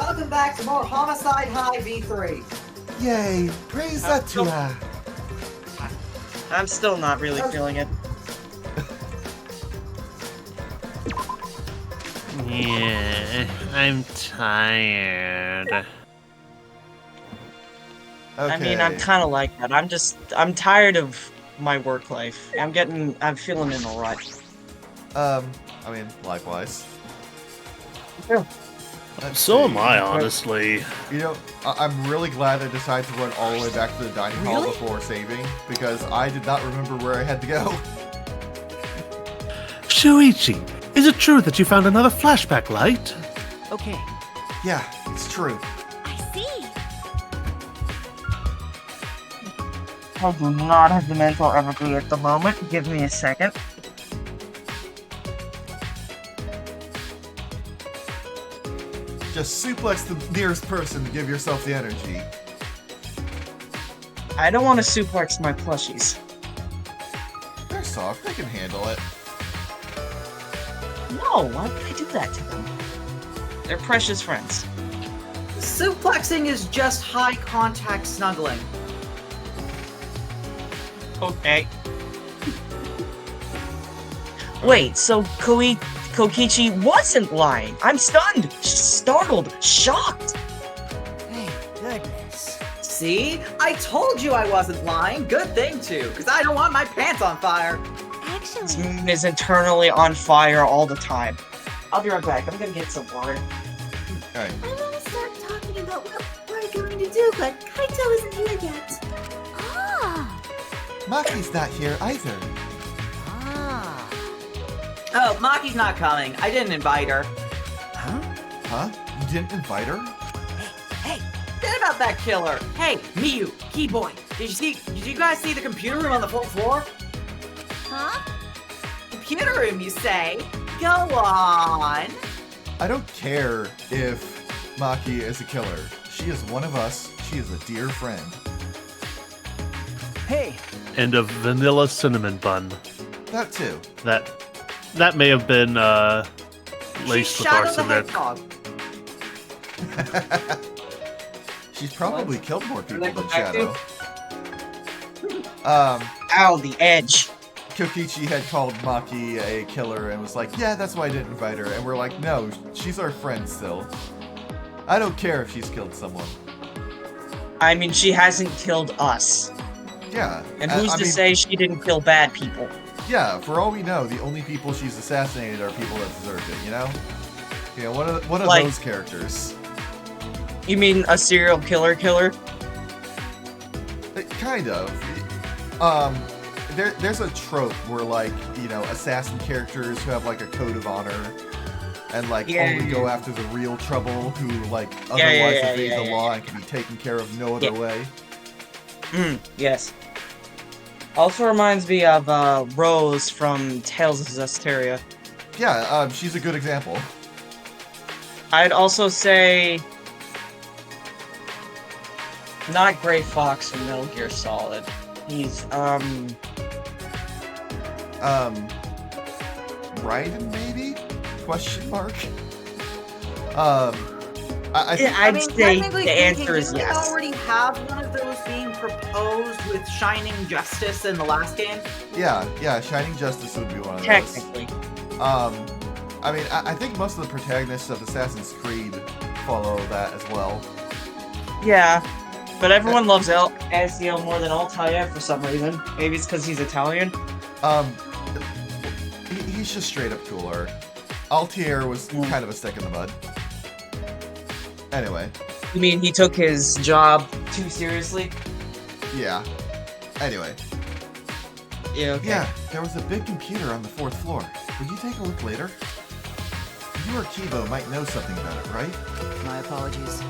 welcome back to more Homicide High V3. Yay! Praise Atua! I'm still not really feeling it. Yeah, I'm tired. Okay. I mean, I'm kind of like that. I'm tired of my work life. I'm feeling in a rut. I mean, likewise. Yeah. So am I, honestly. You know, I'm really glad I decided to run all the way back to the dining hall before saving, because I did not remember where I had to go. Shuichi, is it true that you found another flashback light? Okay. Yeah, it's true. I see. I do not have the mental energy at the moment. Give me a second. Just suplex the nearest person to give yourself the energy. I don't want to suplex my plushies. They're soft, they can handle it. No, why would I do that to them? They're precious friends. Suplexing is just high contact snuggling. Okay. Wait, so Kokichi wasn't lying. I'm stunned, startled, shocked. Thank goodness. See? I told you I wasn't lying. Good thing, too, because I don't want my pants on fire. This Actually, moon is internally on fire all the time. I'll be right back. I'm gonna get some water. Alright. I want to start talking about what we're going to do, but Kaito isn't here yet. ah, Maki's not here either. ah. Oh, Maki's not coming. I didn't invite her. Huh? You didn't invite her? Hey, Forget about that killer. Hey, Miyu, Key Boy. Did you guys see the computer room on the fourth floor? huh? Computer room, you say? Go on. I don't care if Maki is a killer. She is one of us. She is a dear friend. Hey, And a vanilla cinnamon bun. That too. That may have been laced She's with Shadow the arsenic. Hedgehog. She's probably What? killed more people Did I than go back Shadow. Ow, the edge. Kokichi had called Maki a killer and was like, yeah, that's why I didn't invite her. And we're like, no, she's our friend still. I don't care if she's killed someone. I mean, she hasn't killed us. Yeah. And who's I to mean, say she didn't kill bad people? Yeah, for all we know, the only people she's assassinated are people that deserved it, you know? You know, one of Like- those characters. You mean a serial killer? Kind of. There's a trope where, like, you know, assassin characters who have, like, a code of honor and, like, only go after the real trouble who, like, otherwise evade the law and can be taken care of no other way. Yes. Also reminds me of Rose from Tales of Zestiria. Yeah, she's a good example. I'd also say not Gray Fox from Metal Gear Solid. He's Raiden, maybe? Question mark? I I'd say technically the answer speaking, is didn't we yes. already have one of those being proposed with Shining Justice in the last game? yeah, Shining Justice would be one of those. Technically. I mean, I think most of the protagonists of Assassin's Creed follow that as well. Yeah. But everyone loves Ezio more than Altair for some reason. Maybe it's because he's Italian. He's just straight up cooler. Altair was kind of a stick in the mud. Anyway. You mean he took his job too seriously? Yeah. Anyway. Yeah, okay. Yeah, there was a big computer on the fourth floor. Would you take a look later? You or Kibo might know something about it, right? My apologies.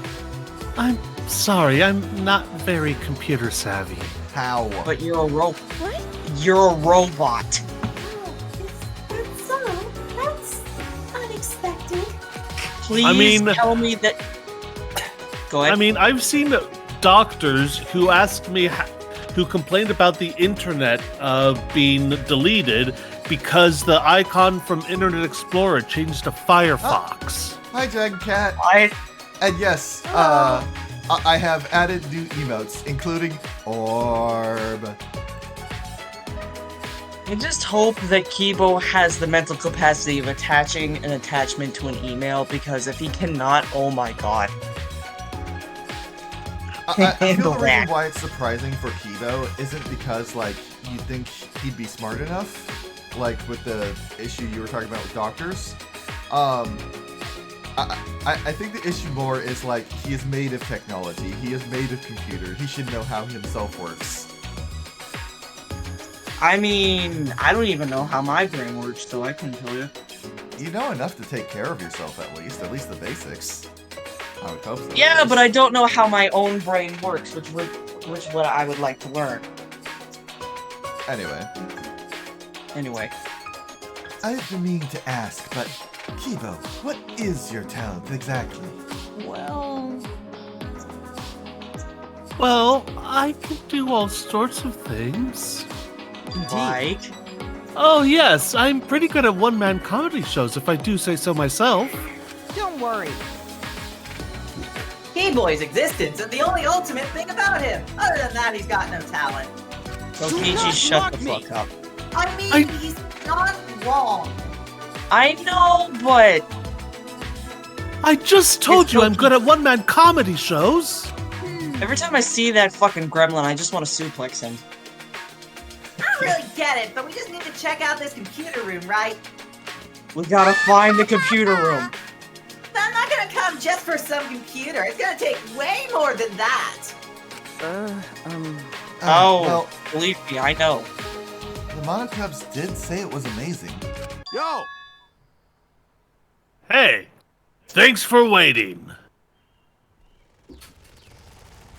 I'm sorry, I'm not very computer savvy. How? But you're a robot. What? You're a robot. Oh, is that so? That's unexpected. Please tell me that. Go ahead. I mean, I've seen doctors who asked me, who complained about the internet being deleted because the icon from Internet Explorer changed to Firefox. Hi, Dragon Cat. And yes, I have added new emotes, including Orb. I just hope that Kibo has the mental capacity of attaching an attachment to an email, because if he cannot, oh my god. I feel Handle the reason that. why it's surprising for Kibo isn't because, like, you think he'd be smart enough, like with the issue you were talking about with doctors. I think the issue more is, like, he is made of technology. He is made of computer. He should know how himself works. I mean, I don't even know how my brain works, so I couldn't tell you. You know enough to take care of yourself, at least the basics. I would hope so. Yeah, but I don't know how my own brain works, which what I would like to learn. Anyway, I've been meaning to ask, but Kibo, what is your talent exactly? Well, I can do all sorts of things. Like, Oh, yes, I'm pretty good at one-man comedy shows, if I do say so myself. Don't worry. Keyboy's existence is the only ultimate thing about him. Other than that, he's got no talent. Kokichi, shut the fuck up. I mean, he's not wrong. I know, but I just told you I'm good at one-man comedy shows. every time I see that fucking gremlin, I just want to suplex him. I don't really get it, but we just need to check out this computer room, right? We gotta find the computer room. I'm not gonna come just for some computer. It's gonna take way more than that. Oh, Well, believe me, I know. the Monocubs did say it was amazing. Hey, thanks for waiting.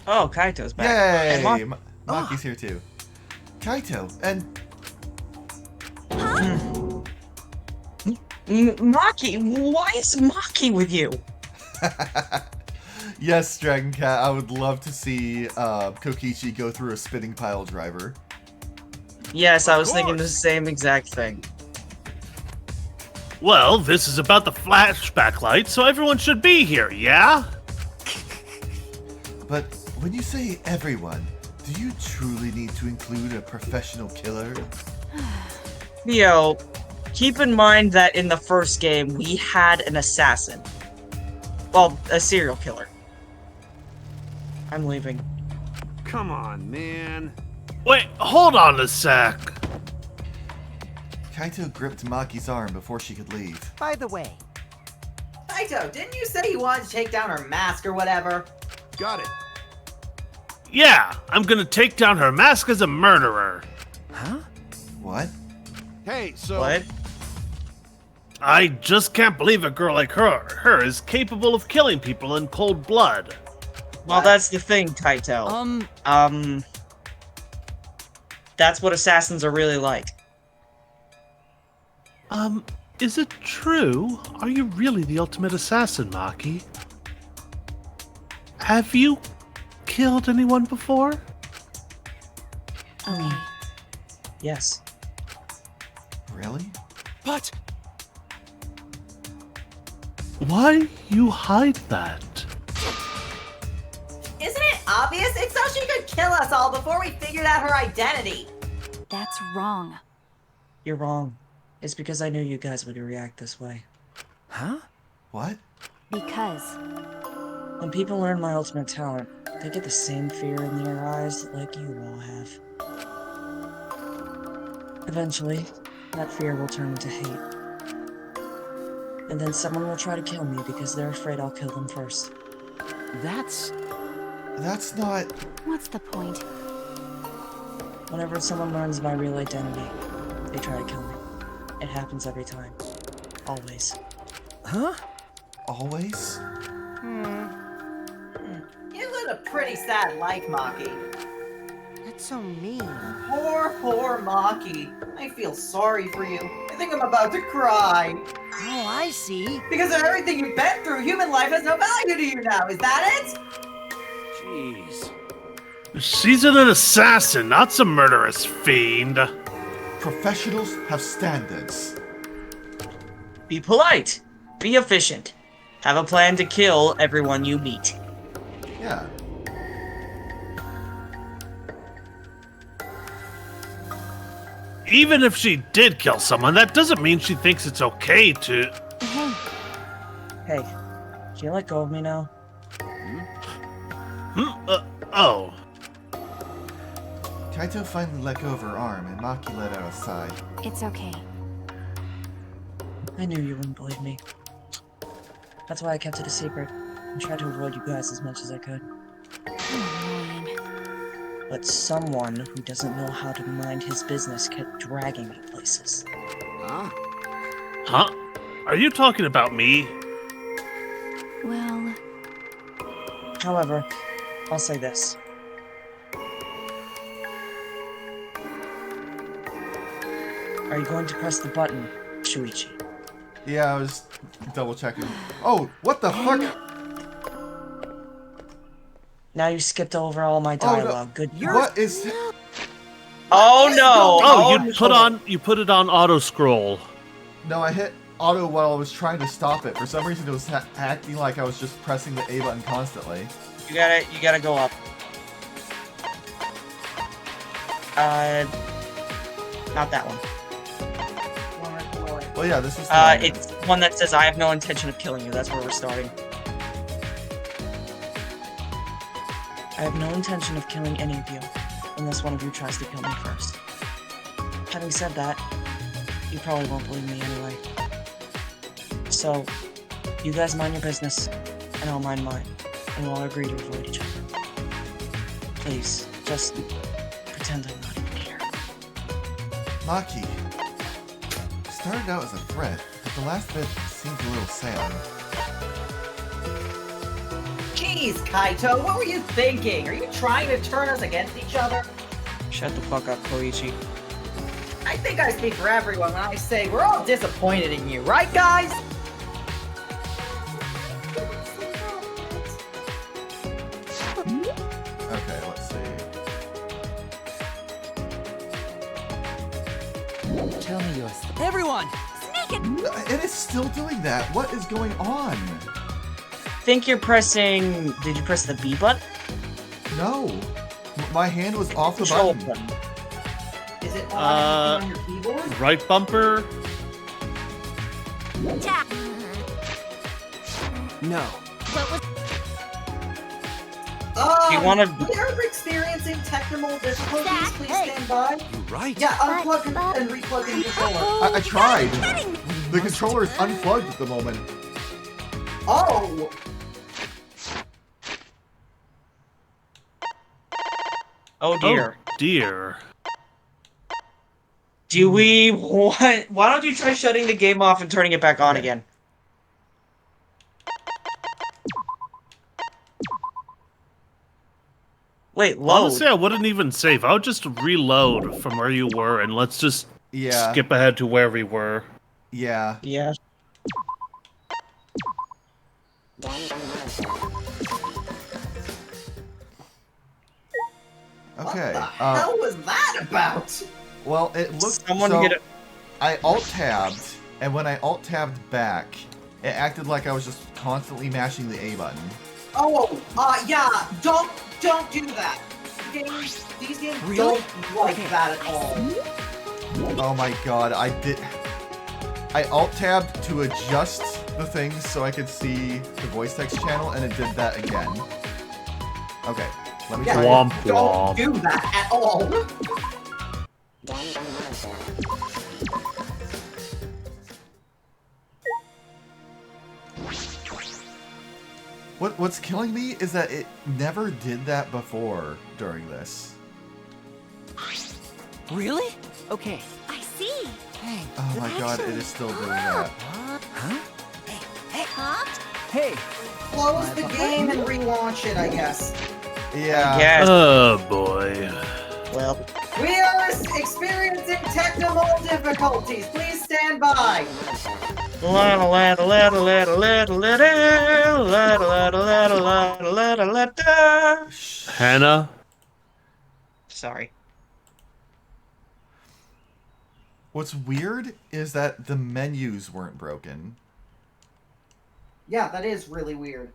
Oh, Kaito's back. Yay! And Maki's here too. Kaito, and Maki, why is Maki with you? yes, Dragon Cat, I would love to see Kokichi go through a spinning pile driver. Yes, I was thinking the same exact thing. Well, this is about the flashback light, so everyone should be here, yeah? But when you say everyone, do you truly need to include a professional killer? Yo, keep in mind that in the first game, we had an assassin. Well, a serial killer. I'm leaving. Come on, man. Wait, hold on a sec. Kaito gripped Maki's arm before she could leave. By the way, Kaito, didn't you say you wanted to take down her mask or whatever? Got it. Yeah, I'm gonna take down her mask as a murderer. What? Hey, so What? I just can't believe a girl like her is capable of killing people in cold blood. Well, that's the thing, Kaito. That's what assassins are really like. Is it true? Are you really the ultimate assassin, Maki? Have you killed anyone before? okay. Yes. Really? but Why you hide that? Isn't it obvious? It's so she could kill us all before we figured out her identity. That's wrong. You're wrong. It's because I knew you guys would react this way. What? Because When people learn my ultimate talent, they get the same fear in their eyes like you all have. Eventually, that fear will turn into hate. And then someone will try to kill me because they're afraid I'll kill them first. That's not... what's the point? Whenever someone learns my real identity, they try to kill me. It happens every time. Always. Always? You live a pretty sad life, Maki. That's so mean. Poor Maki. I feel sorry for you. I think I'm about to cry. Oh, I see. Because of everything you've been through, human life has no value to you now. Is that it? jeez. She's an assassin, not some murderous fiend. Professionals have standards. Be polite. Be efficient. Have a plan to kill everyone you meet. Yeah. Even if she did kill someone, that doesn't mean she thinks it's okay to. Hey, Hey, can you let go of me now? Oh. Kaito finally let go of her arm, and Maki let out a sigh. it's okay. I knew you wouldn't believe me. That's why I kept it a secret and tried to avoid you guys as much as I could. Annoying. But someone who doesn't know how to mind his business kept dragging me places. Huh? Huh? Are you talking about me? Well, However, I'll say this. Are you going to press the button, Shuichi? Yeah, I was double checking. Oh, what the fuck? Now you skipped over all my Oh, no. dialogue. Good. What is? Oh no! Oh, no. you put it on auto scroll. No, I hit auto while I was trying to stop it. For some reason, it was acting like I was just pressing the A button constantly. You gotta go up. Not that one. Well, yeah, this is. The one. It's one that says I have no intention of killing you. That's where we're starting. I have no intention of killing any of you, unless one of you tries to kill me first. Having said that, you probably won't believe me anyway. So, you guys mind your business, and I'll mind mine, and we'll agree to avoid each other. Please, just pretend I'm not even here. Maki. Started out as a threat, but the last bit seemed a little sad. Jeez, Kaito, what were you thinking? Are you trying to turn us against each other? Shut the fuck up, Koichi. I think I speak for everyone when I say we're all disappointed in you, right, guys? Okay, let's see. Tell me yours. Everyone! It is still doing that. What is going on? Think you're pressing... Did you press the B button? No. My hand was off the Control button. button. Is it on your keyboard? Right bumper? No. You wanna- If you're experiencing technical difficulties, please stand by. You're right. Yeah, unplug and replug the controller. I tried. The controller is unplugged at the moment. Oh! Oh dear. Oh dear. Do we want... Why don't you try shutting the game off and turning it back on Okay. again? Wait, load. Honestly, I wouldn't even save. I would just reload from where you were, and let's just Yeah. skip ahead to where we were. Yeah. Yeah. Okay. What the hell was that about? Well, it looked. Someone so hit it. I alt-tabbed, and when I alt-tabbed back, it acted like I was just constantly mashing the A button. Oh, yeah, don't do that. These games Really? don't like that at all. Oh my god, I alt-tabbed to adjust the things so I could see the voice text channel, and it did that again. Okay, let me Yeah, try Womp it. don't womp. do that at all. What's killing me is that it never did that before during this. Really? Okay. I see. Hey. Oh my god, it is still doing that. Huh? Huh? Hey. Close the game and relaunch it, I guess. Yeah. Yes. Oh boy. Well, We are experiencing technical difficulties. Please stand by. Hannah? Sorry. What's weird is that the menus weren't broken. Yeah, that is really weird.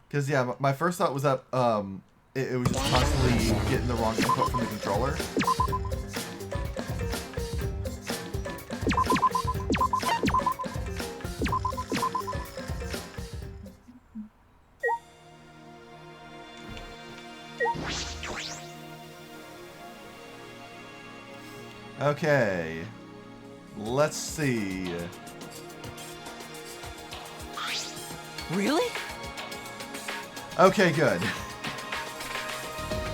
Because, yeah, my first thought was that it was just constantly getting the wrong input from the controller. Okay. Let's see. Really? Okay, good.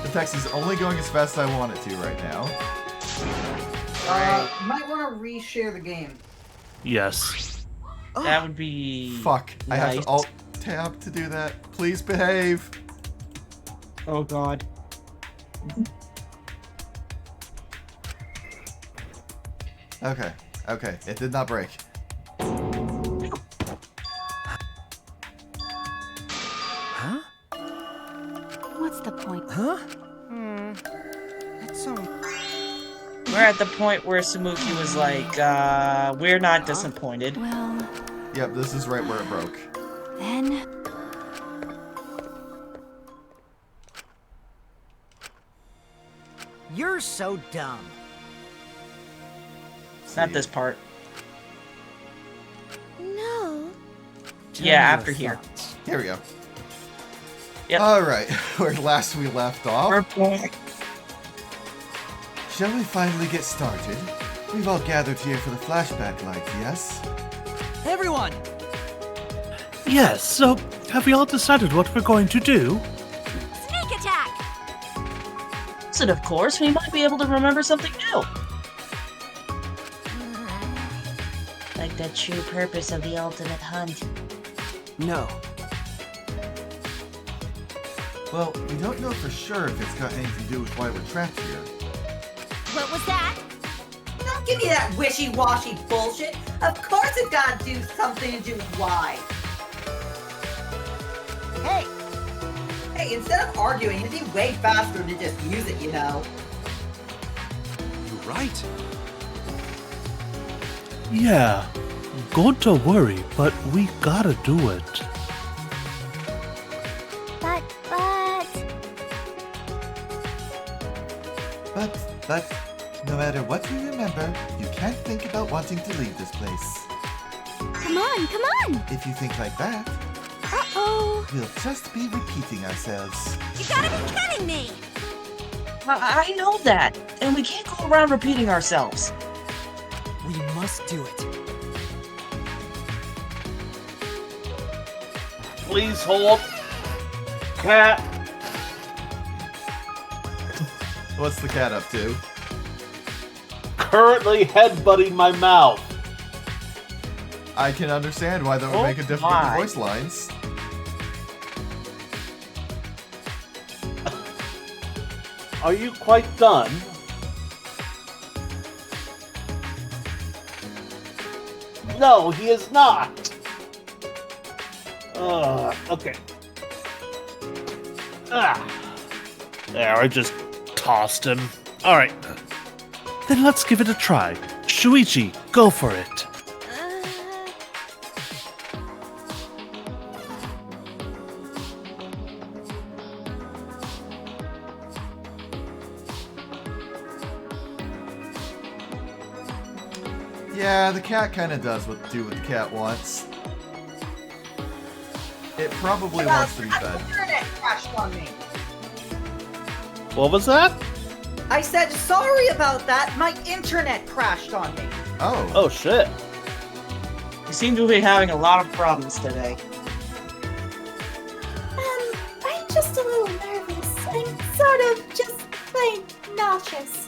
The text is only going as fast as I want it to right now. Might want to reshare the game. Yes. That would be. Fuck. I have nice. to Alt-Tab to do that. Please behave. Oh god. Okay. Okay. It did not break. Huh? What's the point? Huh? That's so... We're at the point where Samuki was like, we're not disappointed. Well, Yep, this is right where it broke. then... You're so dumb. Not this part. No. Tell Yeah, me after your here. thoughts. Here we go. Yep. Alright, where last we left off. We're back. Shall we finally get started? We've all gathered here for the flashback light, yes? Everyone! Yes, so have we all decided what we're going to do? Sneak attack! So, of course, we might be able to remember something new. Like the true purpose of the ultimate hunt. No. Well, we don't know for sure if it's got anything to do with why we're trapped here. What was that? Don't give me that wishy-washy bullshit. Of course it's gotta do something to do with why. Hey, Hey, instead of arguing, it'd be way faster to just use it, you know. You're right. Yeah, good to worry, but we gotta do it. But, no matter what you remember, you can't think about wanting to leave this place. come on, come on. If you think like that, Uh-oh. we'll just be repeating ourselves. You gotta be kidding me. I know that, and we can't go around repeating ourselves. We must do it. Please hold. Cat. What's the cat up to? Currently headbutting my mouth. I can understand why that would Oh make a difference with the my. voice lines. Are you quite done? No, he is not. Okay. There, I just tossed him. All right. Then let's give it a try. Shuichi, go for it. Yeah, the cat kind of does do what the cat wants. It probably wants to be fed. Internet crashed on me. What was that? I said sorry about that. My internet crashed on me. Oh. Oh, shit. We seem to be having a lot of problems today. I'm just a little nervous. I'm sort of just plain nauseous.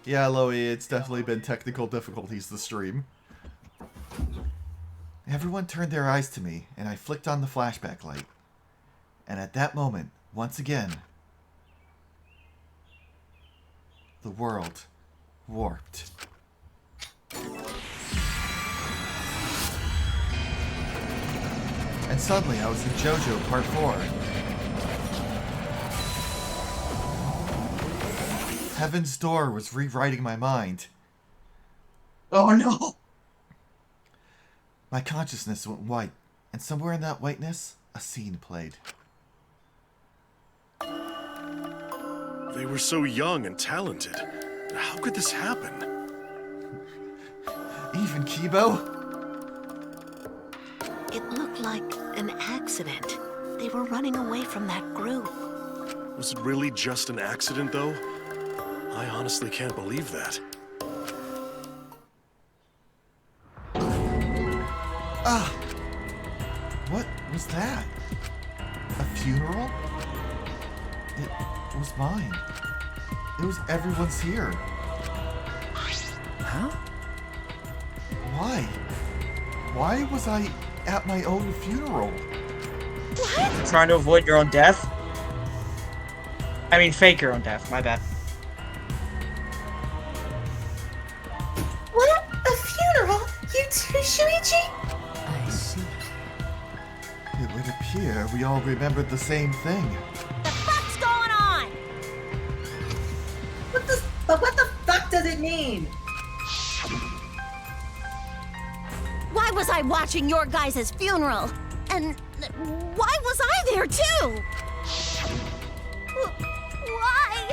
Yeah, Loey, it's definitely been technical difficulties this stream. Everyone turned their eyes to me, and I flicked on the flashback light. And at that moment, once again, the world warped. And suddenly I was in JoJo Part 4. Heaven's Door was rewriting my mind. Oh no! My consciousness went white, and somewhere in that whiteness, a scene played. They were so young and talented. How could this happen? Even Kibo? It looked like an accident. They were running away from that group. Was it really just an accident, though? I honestly can't believe that. Ah! What was that? A funeral? It was mine. It was everyone's here. Huh? Why? Why was I at my own funeral? Trying to avoid your own death? I mean, fake your own death. My bad. What? A funeral? You too, Shuichi? I see. It would appear we all remembered the same thing. The fuck's going on? But what the fuck does it mean? Why was I watching your guys' funeral? And why was I there too? Why?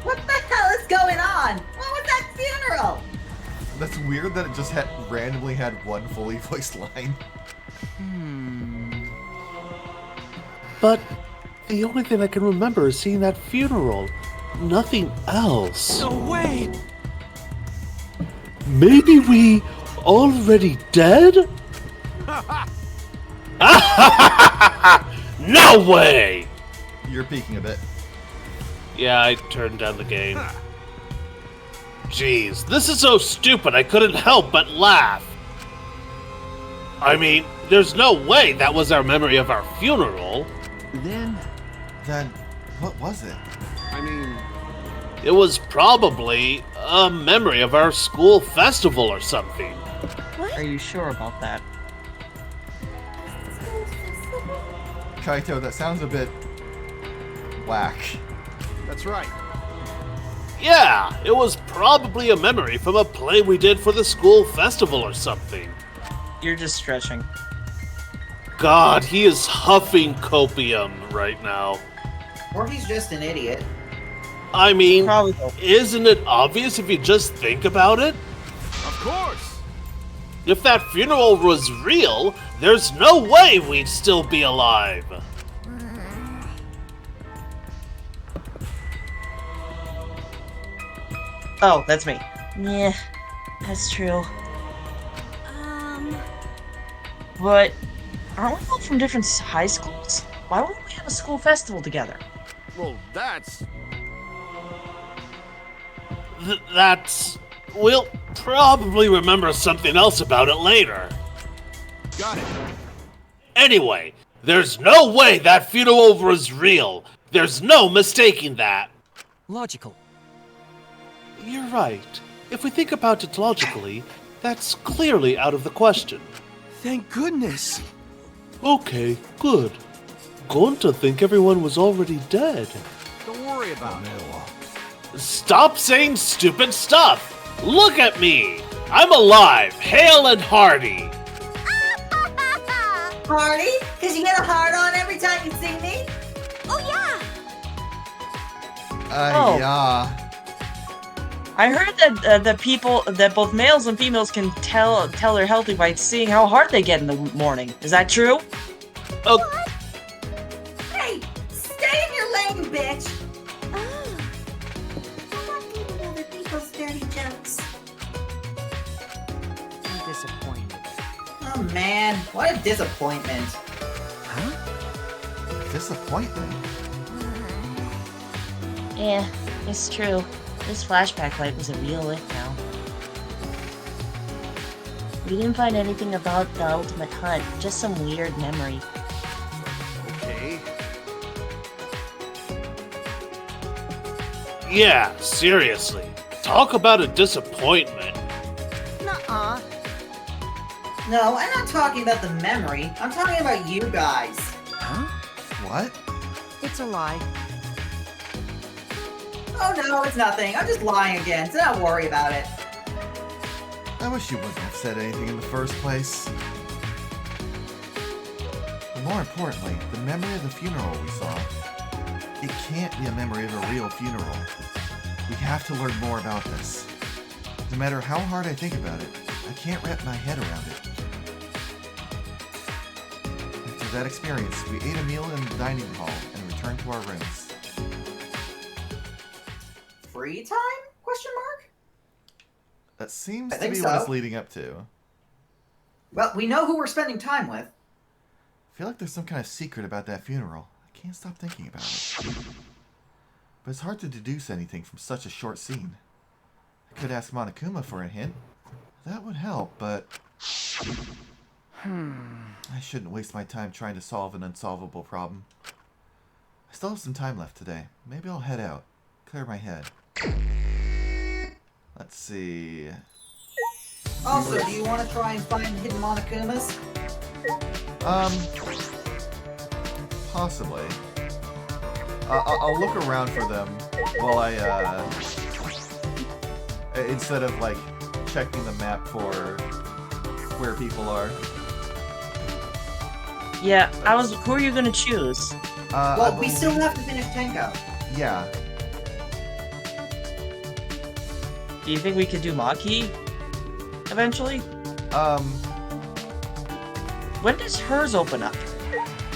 What the hell is going on? What was that funeral? That's weird that it just randomly had one fully voiced line. But the only thing I can remember is seeing that funeral. Nothing else. No way! Maybe we already dead? No way! You're peeking a bit. Yeah, I turned down the game. Jeez, this is so stupid I couldn't help but laugh. I mean, there's no way that was our memory of our funeral. Then What was it? I mean, It was probably a memory of our school festival or something. Are you sure about that? Kaito, that sounds a bit whack. that's right. Yeah, it was probably a memory from a play we did for the school festival or something. You're just stretching. God, he is huffing copium right now. Or he's just an idiot. I mean, Probably so. isn't it obvious if you just think about it? Of course. If that funeral was real, there's no way we'd still be alive. Oh, that's me. Yeah, that's true. But aren't we all from different high schools? Why wouldn't we have a school festival together? Well, that's... That's... We'll probably remember something else about it later. Got it. Anyway, there's no way that funeral was real. There's no mistaking that. logical. You're right. If we think about it logically, that's clearly out of the question. Thank goodness. Okay, good. Going to think everyone was already dead. Don't worry about it. Stop saying stupid stuff! Look at me! I'm alive, hale and hearty! Party? Cause you get a hard on every time you see me? Oh yeah! Oh. Yeah. I heard that that both males and females can tell they're healthy by seeing how hard they get in the morning. Is that true? Oh, Hey, stay in your lane, bitch! Oh. I'm not getting other people's dirty jokes. I'm disappointed. Oh man, what a disappointment. Disappointment. Yeah, it's true. This flashback light was a real lick now. We didn't find anything about the ultimate hunt, just some weird memory. Okay. yeah, seriously. Talk about a disappointment. Nuh-uh. No, I'm not talking about the memory. I'm talking about you guys. Huh? What? It's a lie. Oh no, it's nothing. I'm just lying again, so don't worry about it. I wish you wouldn't have said anything in the first place. But more importantly, the memory of the funeral we saw. It can't be a memory of a real funeral. We have to learn more about this. No matter how hard I think about it, I can't wrap my head around it. After that experience, we ate a meal in the dining hall and returned to our rooms. Free time? Question mark? That seems I to think be what so. it's leading up to. Well, we know who we're spending time with. I feel like there's some kind of secret about that funeral. I can't stop thinking about it. But it's hard to deduce anything from such a short scene. I could ask Monokuma for a hint. That would help, but... I shouldn't waste my time trying to solve an unsolvable problem. I still have some time left today. Maybe I'll head out. Clear my head. Let's see... Also, do you want to try and find hidden Monokumas? Possibly. I'll look around for them while I, instead of, like, checking the map for where people are. Yeah, who are you gonna choose? Well, we still have to finish Tenko. Yeah. Do you think we could do Maki? Eventually? When does hers open up?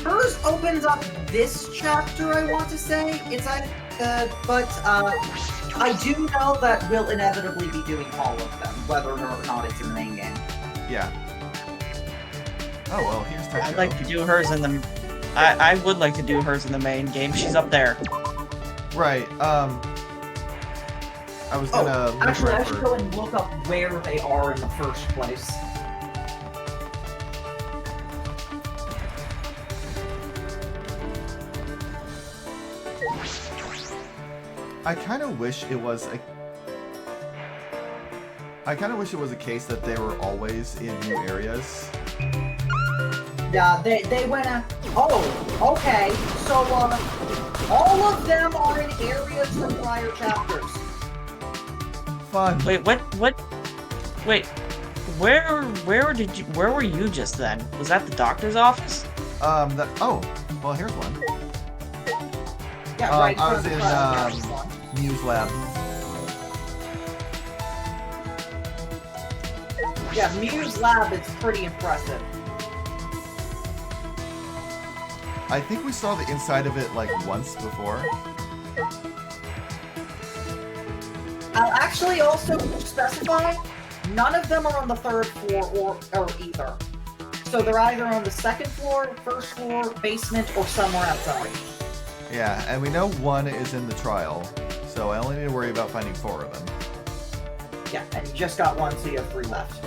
Hers opens up this chapter, I want to say. But I do know that we'll inevitably be doing all of them, whether or not it's in the main game. Yeah. Oh, well, here's Tenko. I'd like to do hers in the... I would like to do hers in the main game. She's up there. Right, I was gonna look actually, I around should for... go and look up where they are in the first place. I kind of wish it was a case that they were always in new areas. Yeah, they went out. Oh, okay. So, all of them are in areas from prior chapters. Fun. Wait, wait, where were you just then? Was that the doctor's office? Oh, well, here's one. Yeah, right. I was in, Mew's lab. Yeah, Mew's lab is pretty impressive. I think we saw the inside of it, like, once before. I'll actually also specify, none of them are on the third floor or either. So they're either on the second floor, first floor, basement, or somewhere outside. Yeah, and we know one is in the trial, so I only need to worry about finding 4 of them. Yeah, and you just got one, so you have 3 left.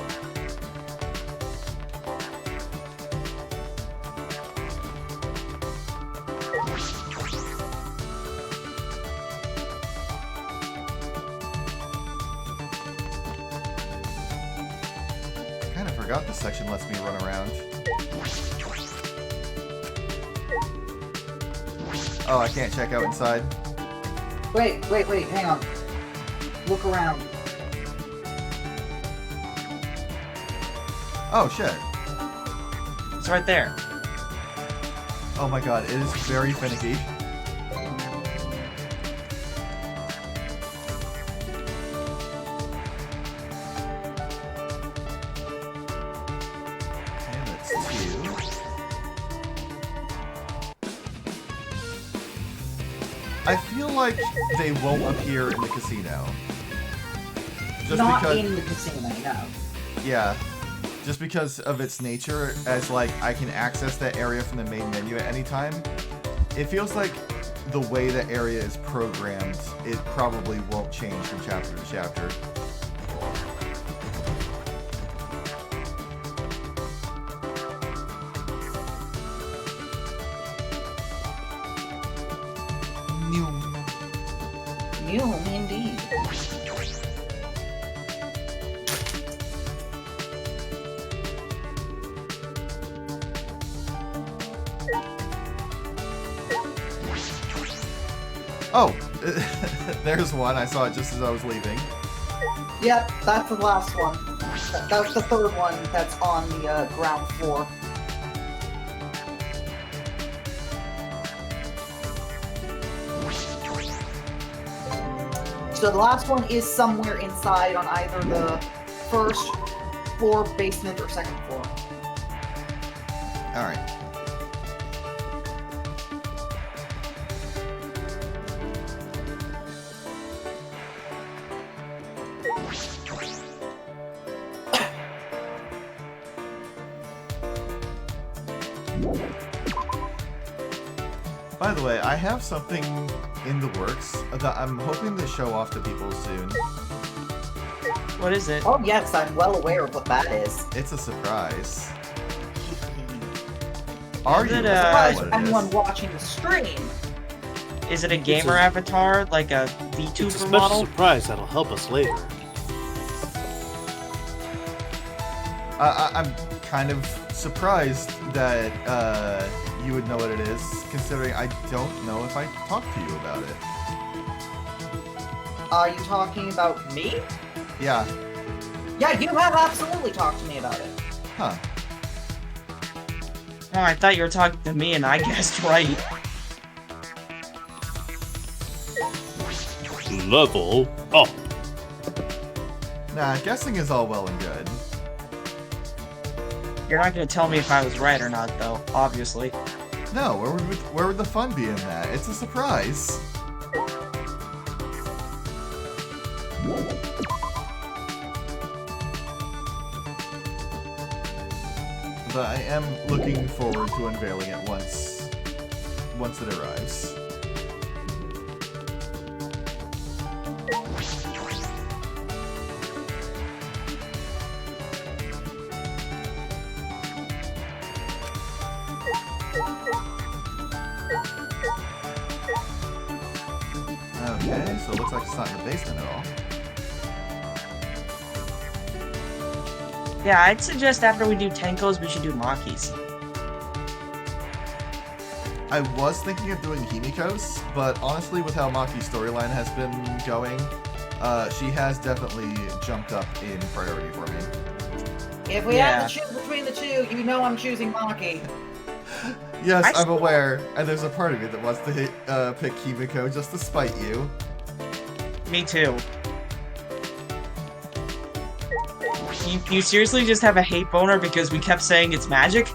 Kind of forgot this section lets me run around. Oh, I can't check out inside. Wait, hang on. Look around. Oh, shit. It's right there. Oh my god, it is very finicky. And that's 2. I feel like they won't appear in the casino. Just Not because, in the casino, no. yeah. Just because of its nature, as like I can access that area from the main menu at any time, it feels like the way the area is programmed, it probably won't change from chapter to chapter. New, indeed. Oh, there's one. I saw it just as I was leaving. Yep, that's the last one. That's the third one that's on the ground floor. So the last one is somewhere inside on either the first floor, basement, or second floor. All right. By the way, I have something in the works that I'm hoping to show off to people soon. What is it? Oh yes, I'm well aware of what that is. It's a surprise. Are you? it, Surprise what for it anyone is? watching the stream. Is it a gamer avatar, like a It's a VTuber special model? surprise that'll help us later. I'm kind of surprised that you would know what it is, considering I don't know if I talked to you about it. Are you talking about me? Yeah. Yeah, you have absolutely talked to me about it. Huh. Oh, I thought you were talking to me and I guessed right. Level up. Nah, guessing is all well and good. You're not gonna tell me if I was right or not, though, obviously. No, where would the fun be in that? It's a surprise. But I am looking forward to unveiling it once it arrives. Okay, so it looks like it's not in the basement at all. Yeah, I'd suggest after we do Tenkos, we should do Makis. I was thinking of doing Himiko's, but honestly, with how Maki's storyline has been going, she has definitely jumped up in priority for me. If we have to choose between the two, you know I'm choosing Maki. Yes, I'm aware, and there's a part of me that wants to pick Himiko just to spite you. Me too. You seriously just have a hate boner because we kept saying it's magic?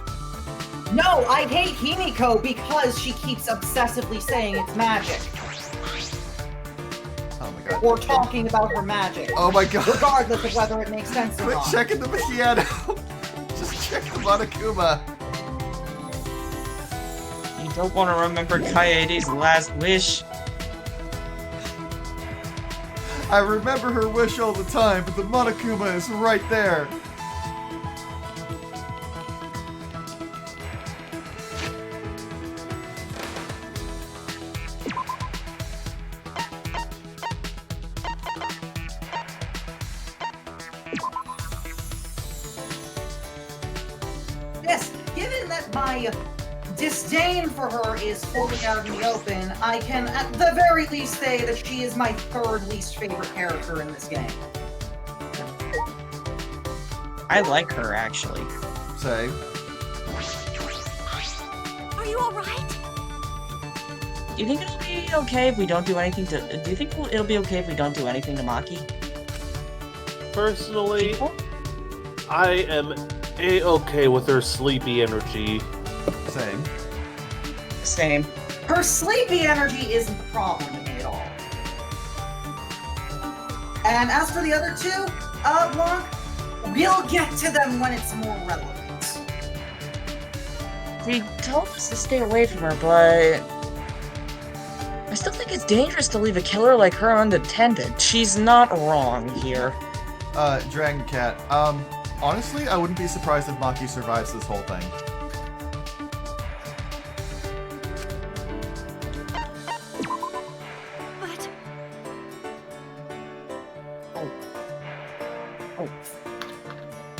No, I hate Himiko because she keeps obsessively saying it's magic. Oh my god. Or talking about her magic. Oh my god. Regardless of whether it makes sense or Quit not. checking the Macchiato! Just check the Monokuma! You don't want to remember Kaede's last wish. I remember her wish all the time, but the Monokuma is right there! Yes, given that my disdain for her is fully out in the open, I can at the very least say that she is my third least favorite character in this game. I like her, actually. Say. Are you alright? Do you think it'll be okay if we don't do anything to... Do you think it'll be okay if we don't do anything to Maki? Personally, I am A-okay with her sleepy energy. Same. Same. Her sleepy energy isn't the problem to me at all. And as for the other two, Blanc, we'll get to them when it's more relevant. He told us to stay away from her, but... I still think it's dangerous to leave a killer like her unattended. She's not wrong here. Dragon Cat, honestly, I wouldn't be surprised if Maki survives this whole thing.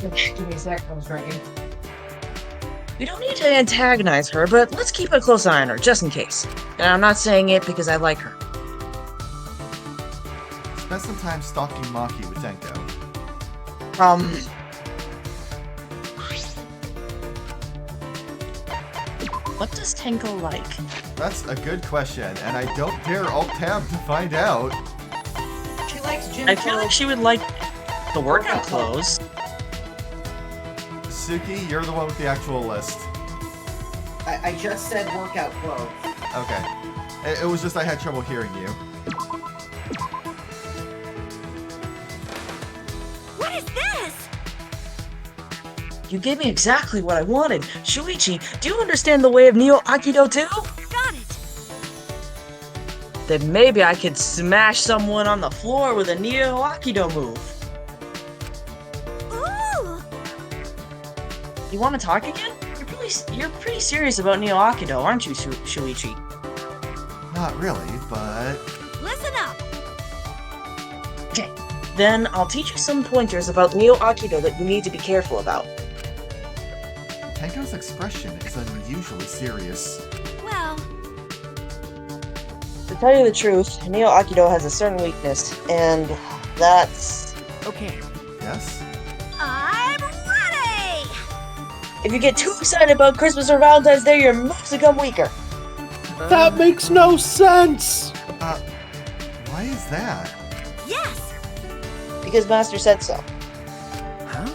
But Give me a sec, I was drinking. We don't need to antagonize her, but let's keep a close eye on her, just in case. And I'm not saying it because I like her. spent some time stalking Maki with Tenko. What does Tenko like? That's a good question, and I don't dare alt-tab to find out. She likes gym I feel like she would like the workout clothes. Suki, you're the one with the actual list. I just said workout clothes. Okay. It was just I had trouble hearing you. What is this? You gave me exactly what I wanted. Shuichi, do you understand the way of Neo Aikido too? Got it. Then maybe I could smash someone on the floor with a Neo Aikido move. Ooh. You want to talk again? You're pretty serious about Neo Aikido, aren't you, Shuichi? Not really, but... Listen up. Okay, then I'll teach you some pointers about Neo Aikido that you need to be careful about. Tenko's expression is unusually serious. Well, To tell you the truth, Neo Aikido has a certain weakness, and that's... Okay. Yes? I'm ready. If you get too excited about Christmas or Valentine's Day, your moves become weaker. That makes no sense! Why is that? Yes. Because Master said so. Huh?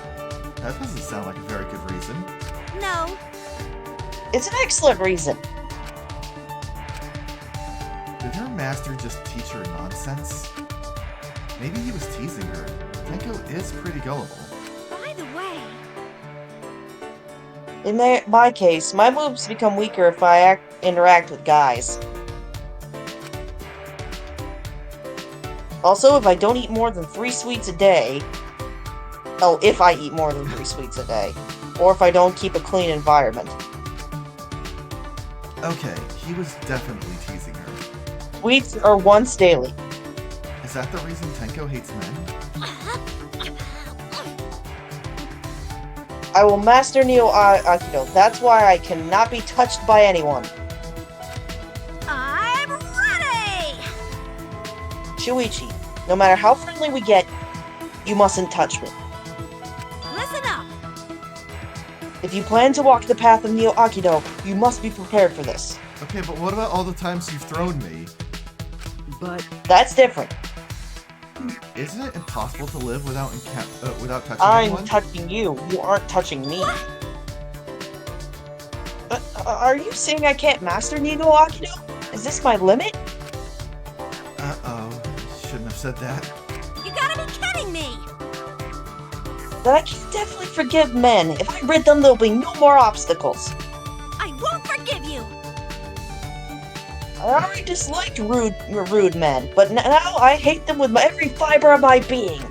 That doesn't sound like a very good reason. No. It's an excellent reason. Did her master just teach her nonsense? Maybe he was teasing her. Tenko is pretty gullible. By the way, In my case, my moves become weaker if I interact with guys. Also, if I don't eat more than 3 sweets a day... Oh, if I eat more than 3 sweets a day. Or if I don't keep a clean environment. Okay, he was definitely teasing her. Sweets are once daily. Is that the reason Tenko hates men? I will master Neo Aikido. That's why I cannot be touched by anyone. I'm ready. Shuichi, no matter how friendly we get, you mustn't touch me. Listen up. If you plan to walk the path of Neo Aikido, you must be prepared for this. Okay, but what about all the times you've thrown me? But That's different. Isn't it impossible to live without touching I'm anyone? touching you. You aren't touching me. Are you saying I can't master Neo Aikido? Is this my limit? Uh-oh. Shouldn't have said that. You gotta be kidding me. Then I can definitely forgive men. If I rid them, there'll be no more obstacles. I won't forgive you. I already disliked rude men, but now I hate them with every fiber of my being.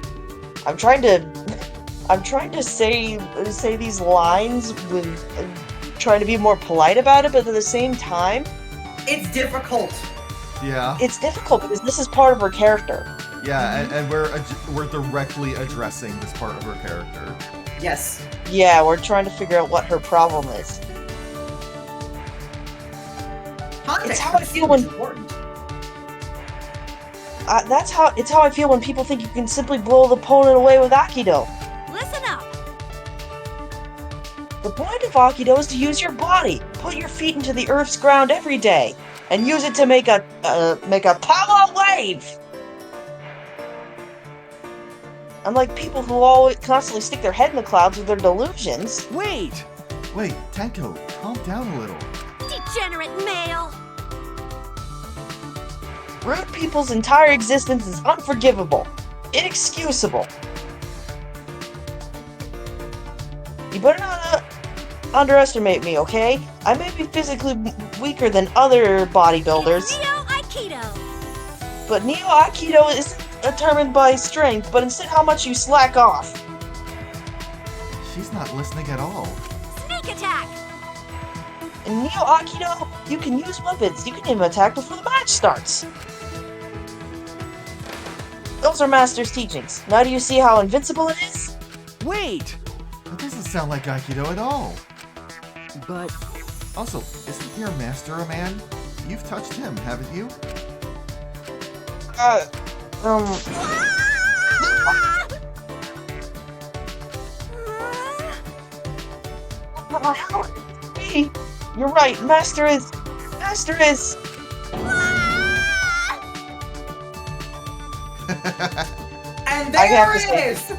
I'm trying to say these lines with trying to be more polite about it, but at the same time, It's difficult. Yeah. it's difficult because this is part of her character. Yeah, and we're directly addressing this part of her character. Yes. Yeah, we're trying to figure out what her problem is. Context It's how I is feel when- important. It's how I feel when people think you can simply blow the opponent away with Aikido. Listen up. The point of Aikido is to use your body. Put your feet into the earth's ground every day, and use it to make a power wave. Unlike people who always constantly stick their head in the clouds with their delusions. wait! Wait, Tenko, calm down a little. Degenerate male. Rude people's entire existence is unforgivable, inexcusable. You better not underestimate me, okay? I may be physically weaker than other bodybuilders, Neo Aikido. but Neo Aikido isn't determined by strength, but instead how much you slack off. She's not listening at all. Sneak attack. In Neo Aikido, you can use weapons. You can even attack before the match starts. Those are Master's teachings. Now do you see how invincible it is? Wait! That doesn't sound like Aikido at all. But Also, isn't your master a man? You've touched him, haven't you? Hey, you're right. Master is. And I have there to it say- is!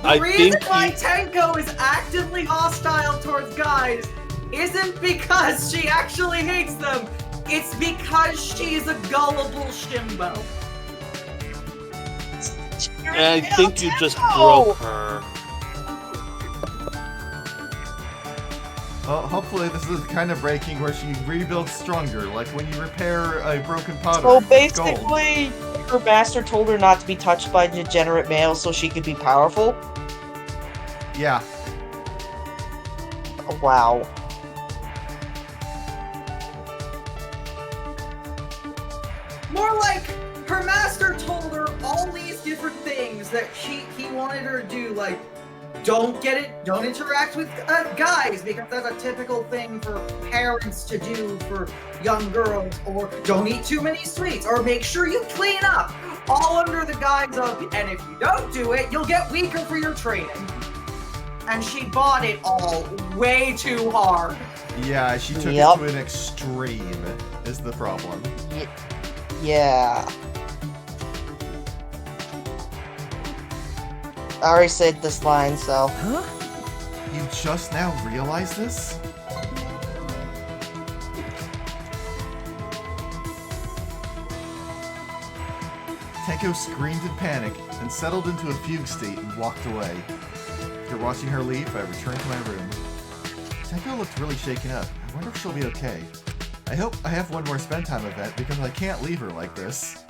I The reason think why he- Tenko is actively hostile towards guys isn't because she actually hates them. It's because she's a gullible shimbo. And I think you just broke her. Well, hopefully this is the kind of breaking where she rebuilds stronger, like when you repair a broken pottery So with gold. basically, her master told her not to be touched by degenerate males so she could be powerful? Yeah. Oh, wow. More like her master told her all these different things that he wanted her to do, like don't interact with guys because that's a typical thing for parents to do for young girls, or don't eat too many sweets, or make sure you clean up, all under the guise of, and if you don't do it, you'll get weaker for your training. And she bought it all way too hard. Yeah, she took Yep. it to an extreme, is the problem. Yeah. I already said this line, so. Huh? You just now realize this? Tenko screamed in panic and settled into a fugue state and walked away. After watching her leave, I returned to my room. Tenko looked really shaken up. I wonder if she'll be okay. I hope I have one more spend time event because I can't leave her like this.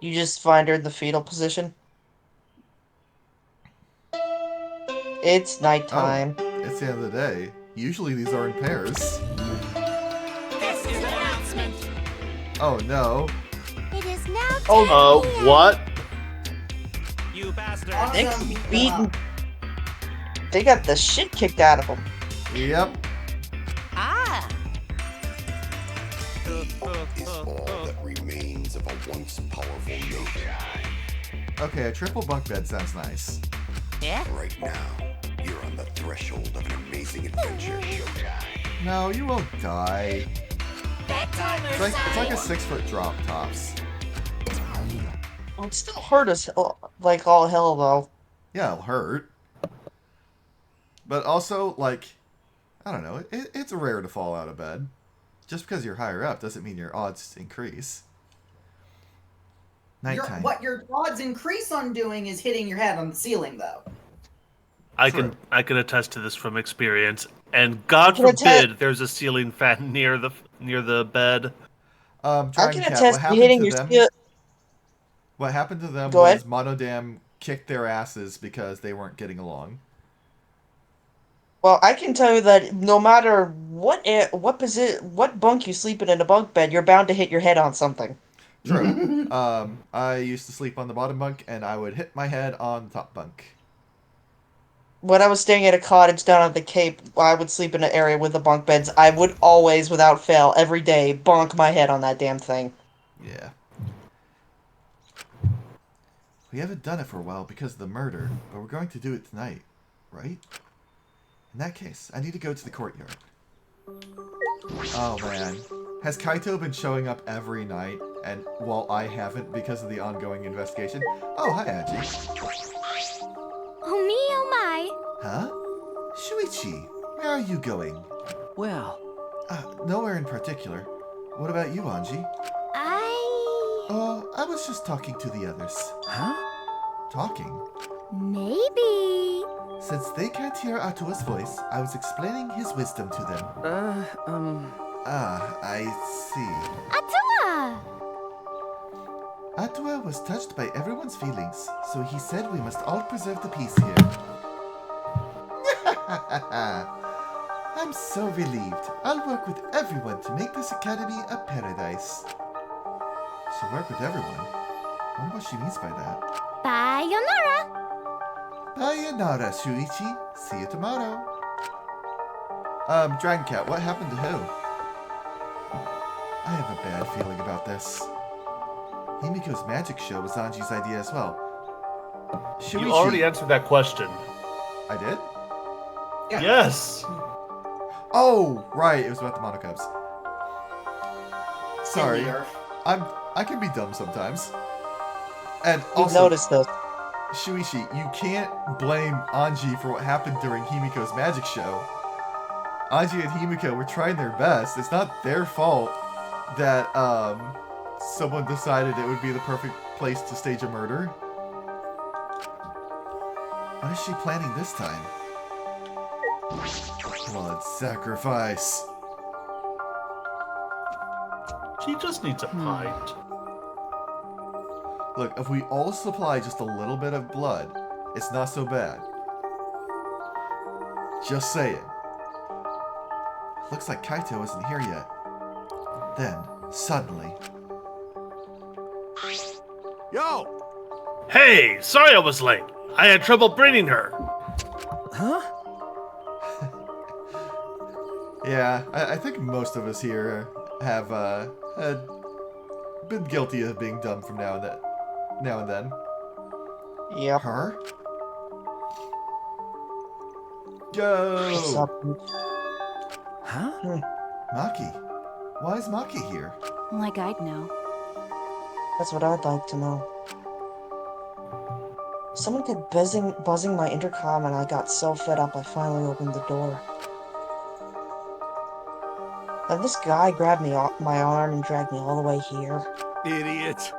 You just find her in the fetal position. It's nighttime. Oh, it's the end of the day. Usually these are in pairs. This is an announcement. Oh no. It is now Oh, 10 p.m. What? They could be beaten. They got the shit kicked out of them. Yep. Ah. Is all that remains of a once powerful nation. Okay, a triple bunk bed sounds nice. Yeah? Right now, you're on the threshold of an amazing adventure. No, you won't die. It's like a 6-foot drop, tops. Well, it still hurt us like all hell, though. Yeah, it'll hurt. But also, like, I don't know, it's rare to fall out of bed. Just because you're higher up doesn't mean your odds increase. Nighttime. What your odds increase on doing is hitting your head on the ceiling, though. I True. can attest to this from experience. And God can attest- forbid there's a ceiling fan near the bed. I Dragon can Cat, attest what to happened hitting to your them? skill. What happened to them Go was ahead. Monodam kicked their asses because they weren't getting along. Well, I can tell you that no matter what bunk you sleep in a bunk bed, you're bound to hit your head on something. True. I used to sleep on the bottom bunk, and I would hit my head on the top bunk. When I was staying at a cottage down at the Cape, I would sleep in an area with the bunk beds. I would always, without fail, every day, bonk my head on that damn thing. Yeah. We haven't done it for a while because of the murder, but we're going to do it tonight, right? In that case, I need to go to the courtyard. Oh man. Has Kaito been showing up every night, and while I haven't because of the ongoing investigation? Oh, hi, Angie. Oh me, oh my. Huh? Shuichi, where are you going? Well, Nowhere in particular. What about you, Anji? I was just talking to the others. huh? Talking? Maybe. Since they can't hear Atua's voice, I was explaining his wisdom to them. I see. Atua. Atua was touched by everyone's feelings, so he said we must all preserve the peace here. I'm so relieved. I'll work with everyone to make this academy a paradise. She'll work with everyone? I wonder what she means by that. Sayonara. Sayonara, Shuichi. See you tomorrow. Dragon Cat, what happened to who? I have a bad feeling about this. Himiko's magic show was Anji's idea as well. You already answered that question. I did? Yeah. Yes. Oh, right. It was about the monocubs. Sorry. In the earth. I can be dumb sometimes. And You've also, noticed this. Shuichi, you can't blame Anji for what happened during Himiko's magic show. Anji and Himiko were trying their best. It's not their fault that someone decided it would be the perfect place to stage a murder. What is she planning this time? Blood sacrifice. She just needs a pint. Look, if we all supply just a little bit of blood, it's not so bad. Just saying. Looks like Kaito isn't here yet. Then, suddenly... Yo! Hey, sorry I was late. I had trouble bringing her. Huh? Yeah, I think most of us here have been guilty of being dumb from now and then. Yep. Her? What's Yo! up? Huh? Maki. Why is Maki here? Like I'd know. That's what I'd like to know. Someone kept buzzing my intercom and I got so fed up I finally opened the door. And this guy grabbed my arm and dragged me all the way here. Idiot.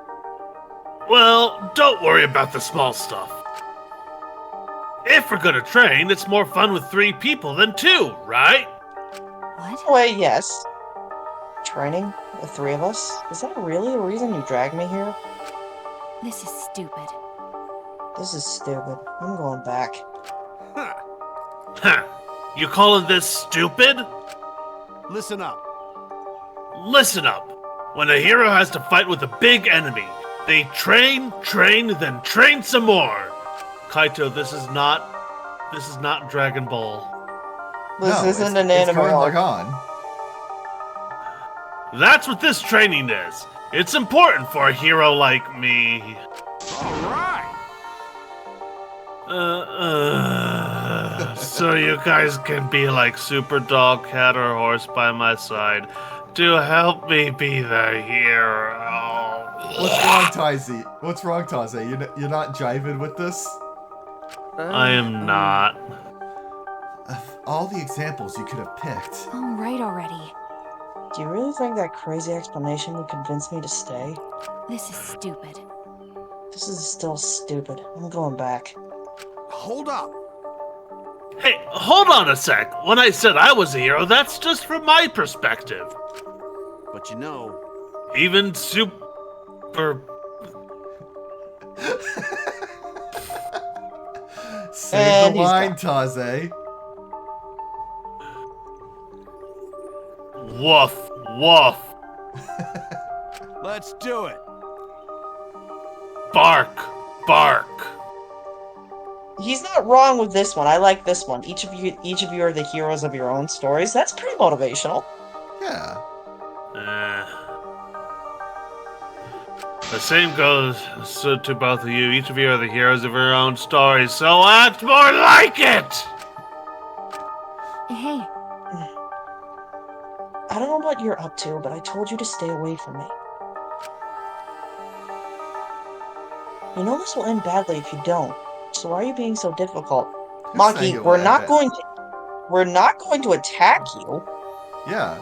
Well, don't worry about the small stuff. If we're gonna train, it's more fun with 3 people than 2, right? What? Wait, yes. Training? The 3 of us? Is that really the reason you dragged me here? This is stupid. This is stupid. I'm going back. Huh. You calling this stupid? Listen up. Listen up. When a hero has to fight with a big enemy, they train, then train some more. Kaito, this is not Dragon Ball. This No, isn't it's an anime Gurren arc. Lagann. That's what this training is. It's important for a hero like me. All right. So you guys can be like super dog, cat, or horse by my side to help me be the hero. What's wrong, Taizzy? What's wrong, Taze? You're not jiving with this? I am not. Of all the examples you could have picked. All right already. Do you really think that crazy explanation would convince me to stay? This is stupid. This is still stupid. I'm going back. Hold up. Hey, hold on a sec. When I said I was a hero, that's just from my perspective. But you know, Even super... Save And the he's line, gone. Taze. Woof, woof. let's do it. Bark, bark. He's not wrong with this one. I like this one. Each of you are the heroes of your own stories. That's pretty motivational. Yeah. The same goes to both of you. Each of you are the heroes of your own stories, so act more like it! Hey, I don't know what you're up to, but I told you to stay away from me. You know this will end badly if you don't. So why are you being so difficult? Who's saying Maki, it we're will not end going to attack you. Yeah.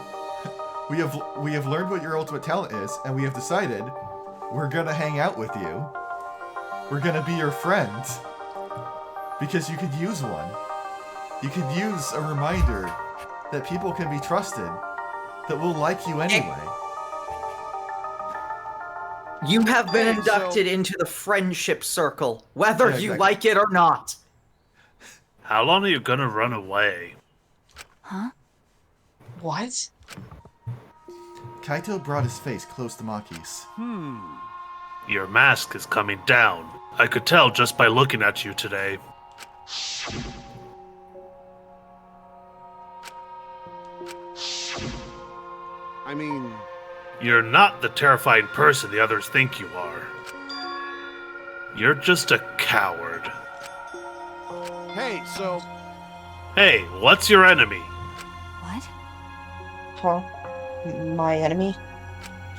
We have learned what your ultimate talent is, and we have decided we're gonna hang out with you. We're gonna be your friend. Because you could use one. You could use a reminder that people can be trusted, that will like you anyway. You have been Hey, inducted into the friendship circle, whether Yeah, you exactly. like it or not. How long are you gonna run away? huh? What? Kaito brought his face close to Maki's. Your mask is coming down. I could tell just by looking at you today. I mean, You're not the terrifying person the others think you are. You're just a coward. Hey, so Hey, what's your enemy? What? Huh? My enemy?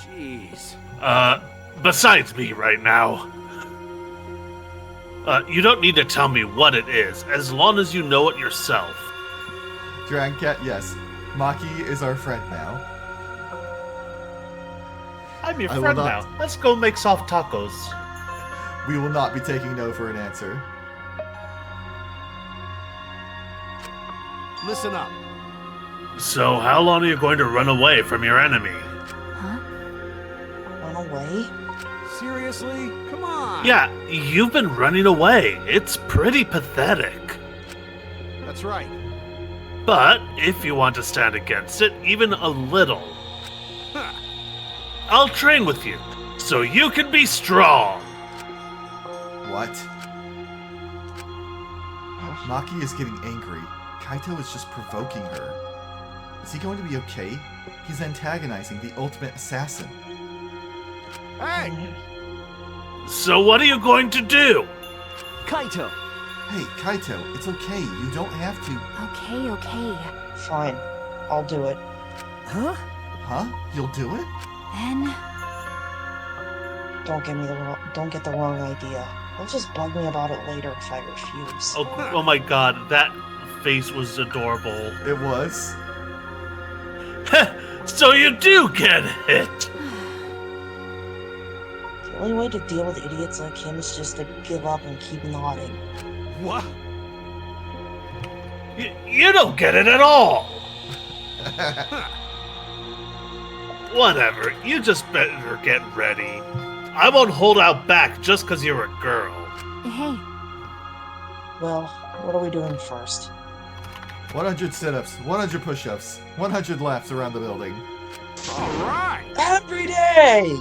jeez. Besides me right now. You don't need to tell me what it is, as long as you know it yourself. Dragon Cat, yes. Maki is our friend now. I'm your I will friend not- now. Let's go make soft tacos. We will not be taking no for an answer. Listen up. So, how long are you going to run away from your enemy? Huh? Run away? Seriously? Come on. Yeah, you've been running away. It's pretty pathetic. That's right. But if you want to stand against it, even a little, Huh. I'll train with you, so you can be strong. What? Maki is getting angry. Kaito is just provoking her. Is he going to be okay? He's antagonizing the ultimate assassin. Hey, So what are you going to do? Kaito! Hey, Kaito, it's okay. You don't have to. Okay. Fine. I'll do it. Huh? Huh? You'll do it? Then Don't get the wrong idea. They'll just bug me about it later if I refuse. Oh my god, that face was adorable. It was. So you do get it! The only way to deal with idiots like him is just to give up and keep nodding. what? You don't get it at all! Whatever, you just better get ready. I won't hold out back just because you're a girl. hey, Well, what are we doing first? 100 sit-ups, 100 push-ups, 100 laps around the building. All right. Every day!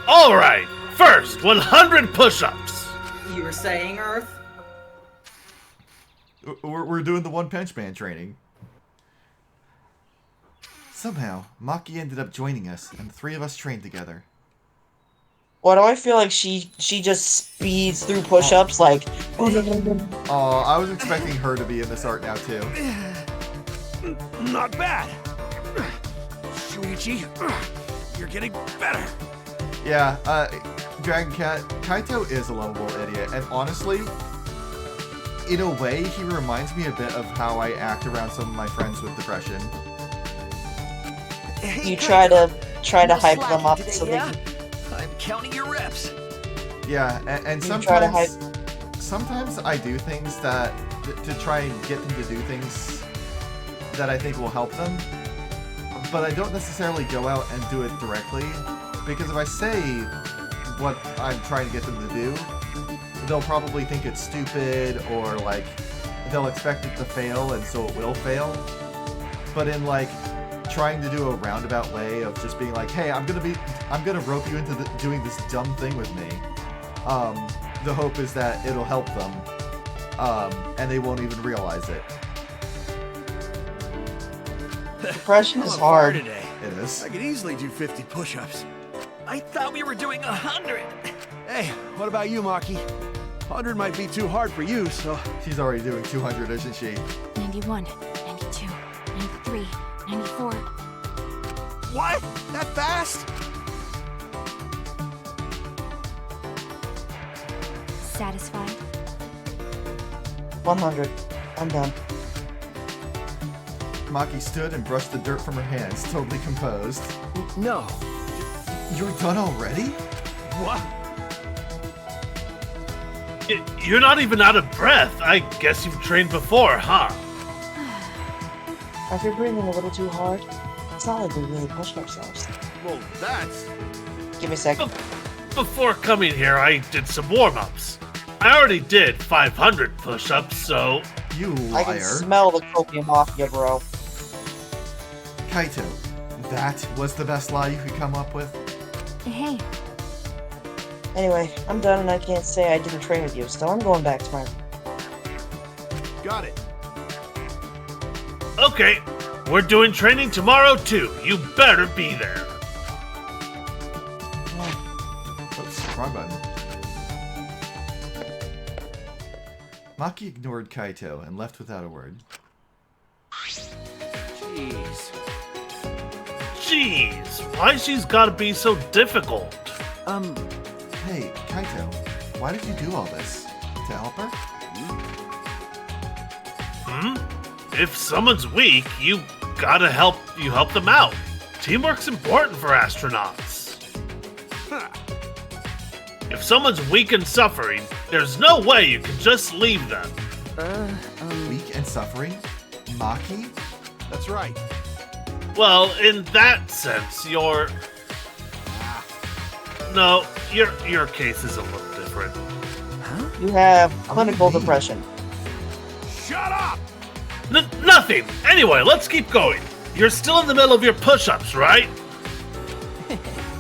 Alright, first, 100 push-ups. You were saying, Earth? We're doing the One Punch Man training. Somehow, Maki ended up joining us, and the three of us trained together. Why do I feel like she just speeds through push-ups like... Oh, I was expecting her to be in this art now, too. Not bad. Shuichi, you're getting better. Yeah, Dragon Cat, Kaito is a lovable idiot, and honestly, in a way, he reminds me a bit of how I act around some of my friends with depression. You try to hype them up so they can... I'm counting your reps. Yeah, and You try to sometimes I do things that to try and get them to do things that I think will help them, but I don't necessarily go out and do it directly, because if I say what I'm trying to get them to do, they'll probably think it's stupid, or like they'll expect it to fail, and so it will fail. But in like trying to do a roundabout way of just being like, hey, I'm gonna rope you into doing this dumb thing with me. The hope is that it'll help them, and they won't even realize it. Depression is I'm on fire hard. today. It is. I could easily do 50 push-ups. I thought we were doing 100. Hey, what about you, Maki? 100 might be too hard for you, so... She's already doing 200, isn't she? 91, 92, 93, 94. What? That fast? Satisfied? 100. I'm done. Maki stood and brushed the dirt from her hands, totally composed. No. You're done already? What? You're not even out of breath. I guess you've trained before, huh? If you're breathing a little too hard, it's not like we really pushed ourselves. Well, that's... Give me a sec. Before coming here, I did some warm-ups. I already did 500 push-ups, so... You I can liar. smell the copium mafia, bro. Kaito, that was the best lie you could come up with? Hey, Anyway, I'm done and I can't say I didn't train with you, so I'm going back to my... Got it. Okay, We're doing training tomorrow too. You better be there. Oops, wrong button. Maki ignored Kaito and left without a word. Jeez, why she's gotta be so difficult? Hey, Kaito, why did you do all this? To help her? If someone's weak, you help them out. Teamwork's important for astronauts. If someone's weak and suffering, there's no way you can just leave them. Weak and suffering? Maki? That's right. Well, in that sense, your case is a little different. You have clinical depression. Shut up! Nothing! Anyway, let's keep going. You're still in the middle of your push-ups, right?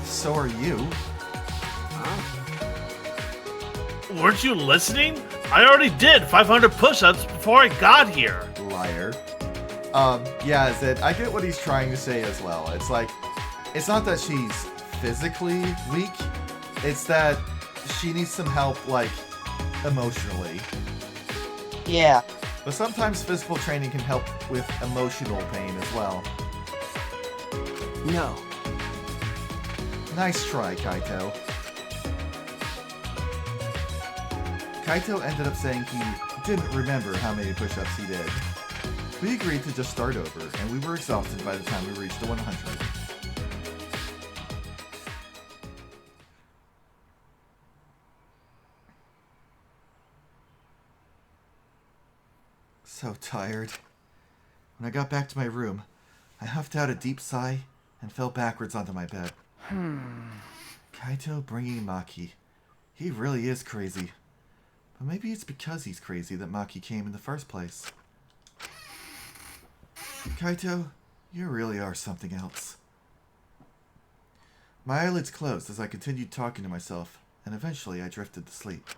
So are you. Weren't you listening? I already did 500 push-ups before I got here. Liar. Yeah, Zed, I get what he's trying to say as well. It's like, it's not that she's physically weak, it's that she needs some help, like, emotionally. Yeah. But sometimes physical training can help with emotional pain as well. No. Nice try, Kaito. Kaito ended up saying he didn't remember how many push-ups he did. We agreed to just start over, and we were exhausted by the time we reached the 100. So tired. When I got back to my room, I huffed out a deep sigh and fell backwards onto my bed. Kaito bringing Maki. He really is crazy. But maybe it's because he's crazy that Maki came in the first place. Kaito, you really are something else. My eyelids closed as I continued talking to myself, and eventually I drifted to sleep.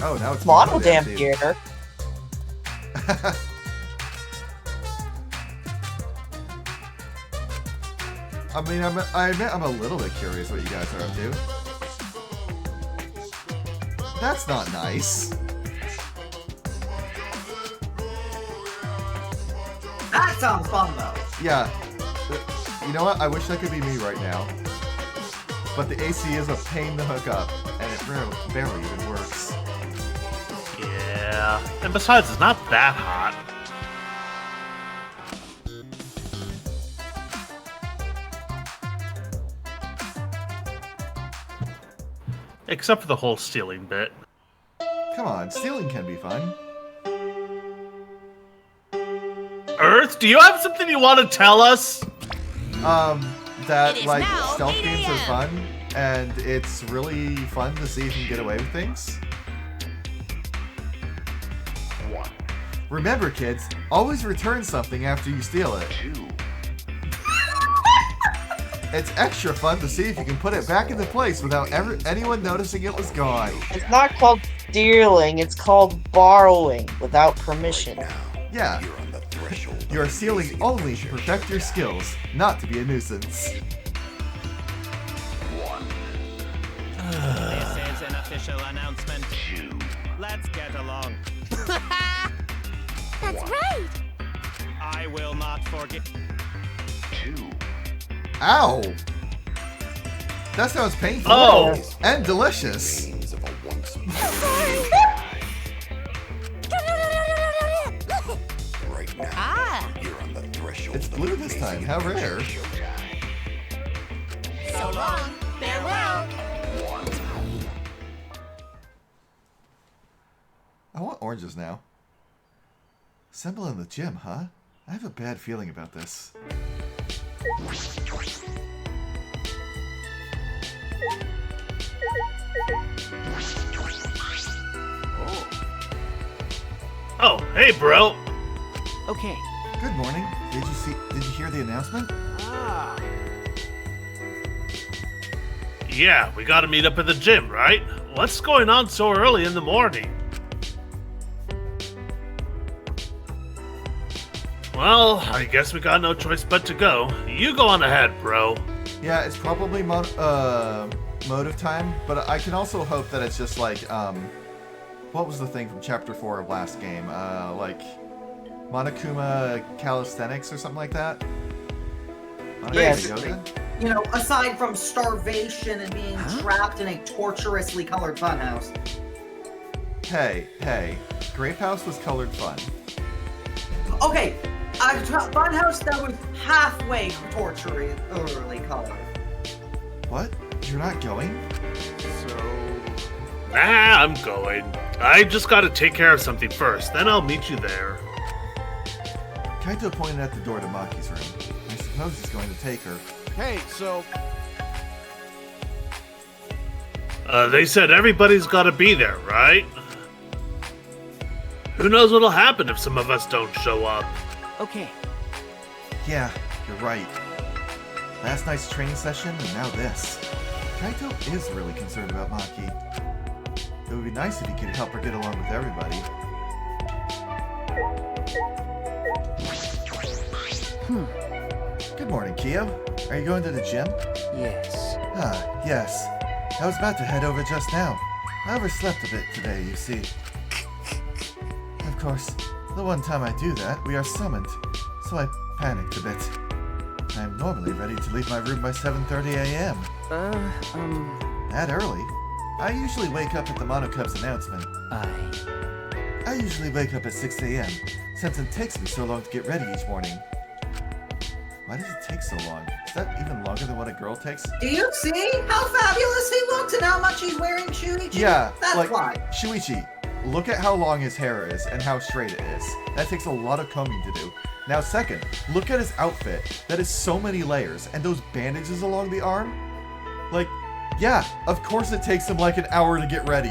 Oh, now it's Model damn theater. I mean, I admit I'm a little bit curious what you guys are up to. That's not nice. That sounds fun, though. Yeah. You know what? I wish that could be me right now. But the AC is a pain to hook up, and it barely even works. Yeah, and besides, it's not that hot. Except for the whole stealing bit. Come on, stealing can be fun. Earth, do you have something you want to tell us? That, like, stealth games are fun, and it's really fun to see if you can get away with things. Remember, kids, always return something after you steal it. It's extra fun to see if you can put it back into place without anyone noticing it was gone. It's not called stealing, it's called borrowing without permission. Yeah. You are stealing only to perfect your skills, not to be a nuisance. This is an official announcement. Let's get along. That's right. I will not forget. Ow! That sounds painful. Oh. And delicious. Right now, Ah. you're on the threshold. It's blue this time. How rare. So long. Farewell. I want oranges now. Assemble in the gym, huh? I have a bad feeling about this. Oh, hey, bro. Okay. Good morning. Did you hear the announcement? Ah. Yeah, we gotta meet up at the gym, right? What's going on so early in the morning? Well, I guess we got no choice but to go. You go on ahead, bro. Yeah, it's probably motive time, but I can also hope that it's just like, what was the thing from Chapter 4 of last game? Like, Monokuma calisthenics or something like that? Yes. Yoga? You know, aside from starvation and being trapped in a torturously colored funhouse. Hey, Grape House was colored fun. Okay, a funhouse that was halfway torturously colored. What? You're not going? Nah, I'm going. I just gotta take care of something first, then I'll meet you there. Kaito pointed at the door to Maki's room. I suppose he's going to take her. Hey, so They said everybody's gotta be there, right? Who knows what'll happen if some of us don't show up? Okay. Yeah, you're right. Last night's training session and now this. Kaito is really concerned about Maki. It would be nice if he could help her get along with everybody. Good morning, Kyo. Are you going to the gym? Yes. Ah, yes. I was about to head over just now. I overslept a bit today, you see. Of course, the one time I do that, we are summoned, so I panicked a bit. I'm normally ready to leave my room by 7:30 a.m. That early? I usually wake up at the Monocub's announcement. I usually wake up at 6 a.m., since it takes me so long to get ready each morning. Why does it take so long? Is that even longer than what a girl takes? Do you see how fabulous he looks and how much he's wearing, Shuichi? Yeah, That's like, why. Shuichi, look at how long his hair is and how straight it is. That takes a lot of combing to do. Now second, look at his outfit. That is so many layers, and those bandages along the arm? Like, yeah, of course it takes him like an hour to get ready.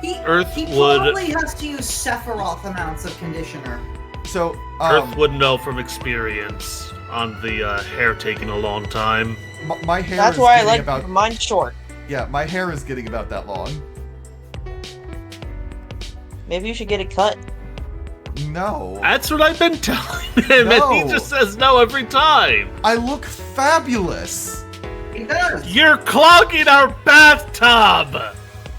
He Earthwood- probably has to use Sephiroth amounts of conditioner. So, Earth would know from experience on the hair taking a long time. My hair That's is why I getting like about... mine short. Yeah, my hair is getting about that long. Maybe you should get it cut. No. That's what I've been telling him, No. and he just says no every time. I look fabulous. He does. You're clogging our bathtub.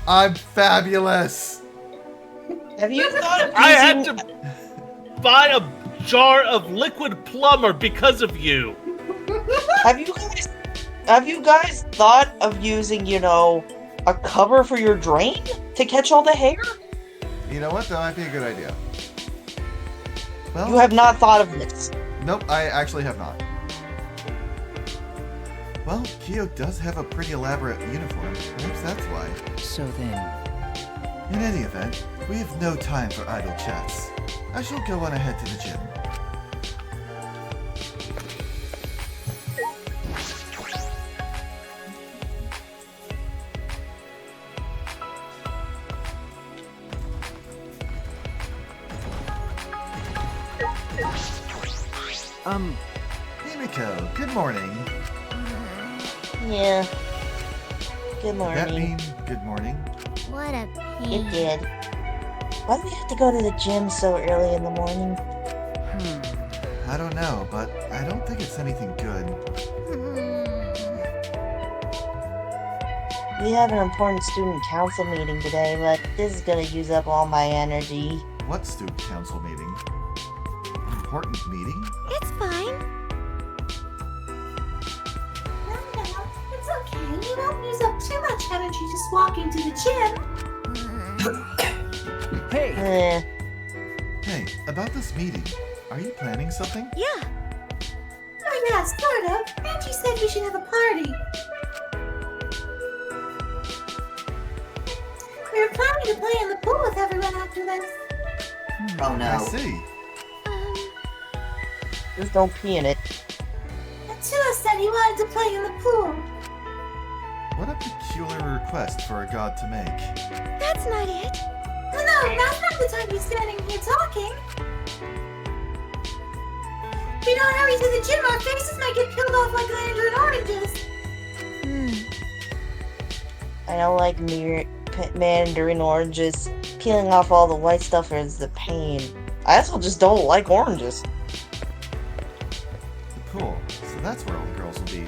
I'm fabulous. Have you thought of I had using- to buy a jar of liquid plumber because of you. Have you guys thought of using, you know, a cover for your drain to catch all the hair? You know what? That might be a good idea. Well, You have not thought of this. Nope, I actually have not. Well, Kyo does have a pretty elaborate uniform. Perhaps that's why. So then, In any event, we have no time for idle chats. I shall go on ahead to the gym. Himiko, good morning. Yeah. Good Did that morning. mean good morning? What a pain. It did. Why do we have to go to the gym so early in the morning? I don't know, but I don't think it's anything good. We have an important student council meeting today, but this is gonna use up all my energy. What student council meeting? An important meeting? It's fine. No, it's okay. You won't use up too much energy just walking to the gym. hey, Eh, Hey, about this meeting, are you planning something? Yeah. Oh yeah, sort of. Angie said we should have a party. We were planning to play in the pool with everyone after this. Oh I no. see. just don't pee in it. Atua said he wanted to play in the pool. What a peculiar request for a god to make. That's not it. No, now's not the time to be standing here talking. If we don't hurry to the gym, our faces might get peeled off like mandarin oranges. I don't like mandarin oranges. Peeling off all the white stuff is the pain. I also just don't like oranges. Cool. So that's where all the girls will be.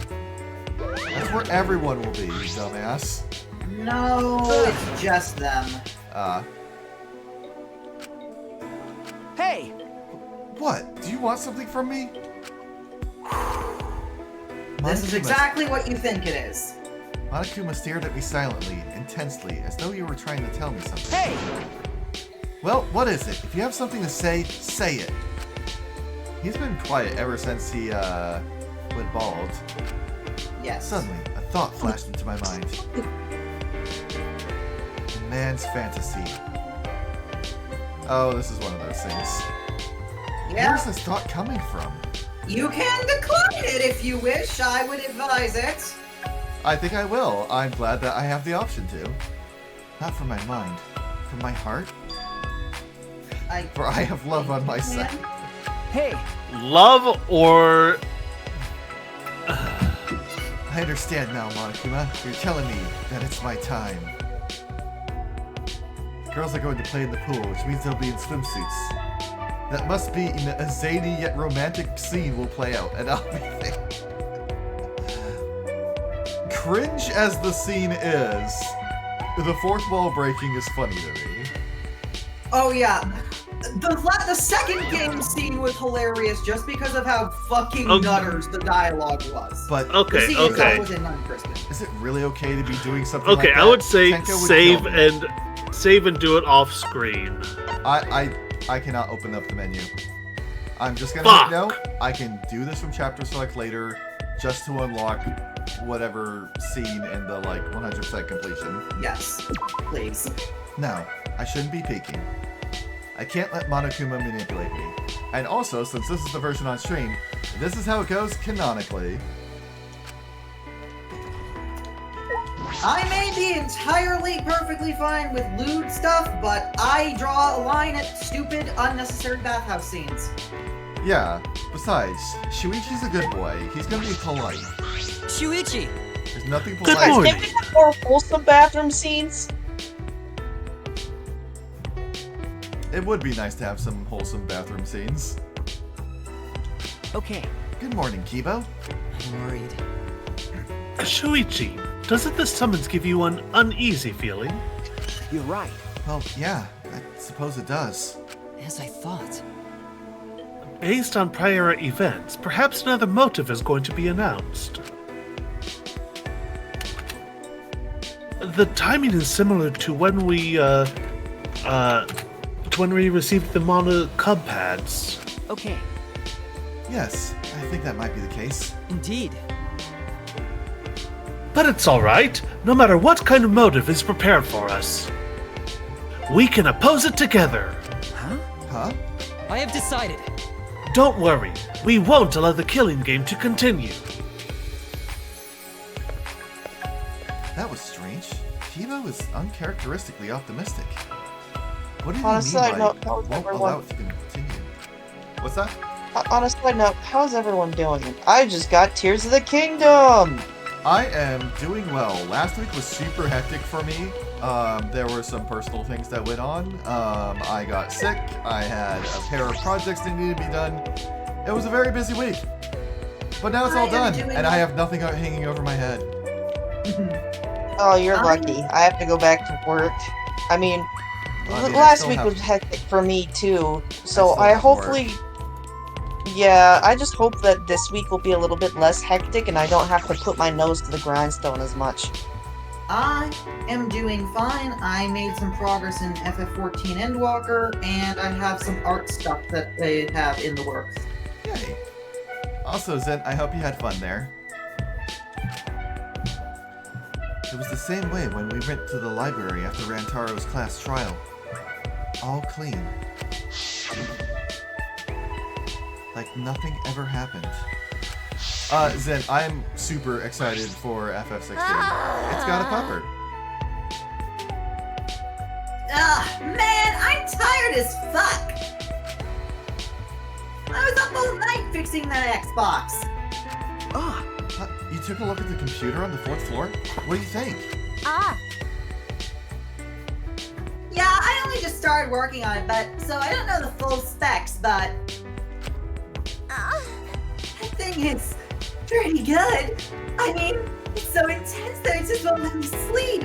That's where everyone will be, you dumbass. No, it's just them. Hey! What? Do you want something from me? This is exactly what you think it is. Monokuma stared at me silently, intensely, as though he were trying to tell me something. Hey! Well, what is it? If you have something to say, say it. He's been quiet ever since he, went bald. Yes. Suddenly, a thought flashed into my mind. A man's fantasy. Oh, this is one of those things. Yeah. Where's this thought coming from? You can decline it if you wish. I would advise it. I think I will. I'm glad that I have the option to. Not from my mind. From my heart. For I have love on my side. Hey! Love or... I understand now, Monokuma. You're telling me that it's my time. The girls are going to play in the pool, which means they'll be in swimsuits. That must be in a zany yet romantic scene will play out, and I'll be there. Cringe as the scene is, the fourth wall breaking is funny to me. Oh yeah. The second game scene was hilarious just because of how fucking nutters the dialogue was. But okay. Was in is it really okay to be doing something Okay, like that? I would say Tenko would save and do it off screen. I cannot open up the menu. I'm just gonna hit no. I can do this from chapter select later, just to unlock whatever scene in the 100% completion. Yes, please. No, I shouldn't be peeking. I can't let Monokuma manipulate me. And also, since this is the version on stream, this is how it goes canonically. I may be entirely perfectly fine with lewd stuff, but I draw a line at stupid, unnecessary bathhouse scenes. Yeah, besides, Shuichi's a good boy. He's gonna be polite. Shuichi! There's nothing Guys, polite. can we have more wholesome bathroom scenes? It would be nice to have some wholesome bathroom scenes. Okay. Good morning, Kibo. I'm worried. Shuichi, doesn't this summons give you an uneasy feeling? You're right. Well, yeah, I suppose it does. As I thought. Based on prior events, perhaps another motive is going to be announced. The timing is similar to when we received the Mono Cub pads. Okay. Yes, I think that might be the case. Indeed. But it's alright, no matter what kind of motive is prepared for us. We can oppose it together. Huh? I have decided. Don't worry, we won't allow the killing game to continue. That was strange. Kibo is uncharacteristically optimistic. What do you On a mean side by note, how's won't everyone? allow it to continue? What's that? On a side note, how's everyone doing? I just got Tears of the Kingdom! I am doing well. Last week was super hectic for me. There were some personal things that went on. I got sick. I had a pair of projects that needed to be done. It was a very busy week. But now it's all done, and I have nothing hanging over my head. Oh, you're lucky. I have to go back to work. I mean, last week was hectic for me too, so I hopefully... Yeah, I just hope that this week will be a little bit less hectic and I don't have to put my nose to the grindstone as much. I am doing fine. I made some progress in FF14 Endwalker, and I have some art stuff that they have in the works. Yay. Also, Zen, I hope you had fun there. It was the same way when we went to the library after Rantaro's class trial. All clean. Like nothing ever happened. Zen, I'm super excited for FF16. It's got a pupper. Ugh, man, I'm tired as fuck. I was up all night fixing that Xbox. You took a look at the computer on the 4th floor? What do you think? Yeah, I only just just started working on it, but so I don't know the full specs, but that thing is pretty good. I mean, it's so intense that it just won't let me sleep.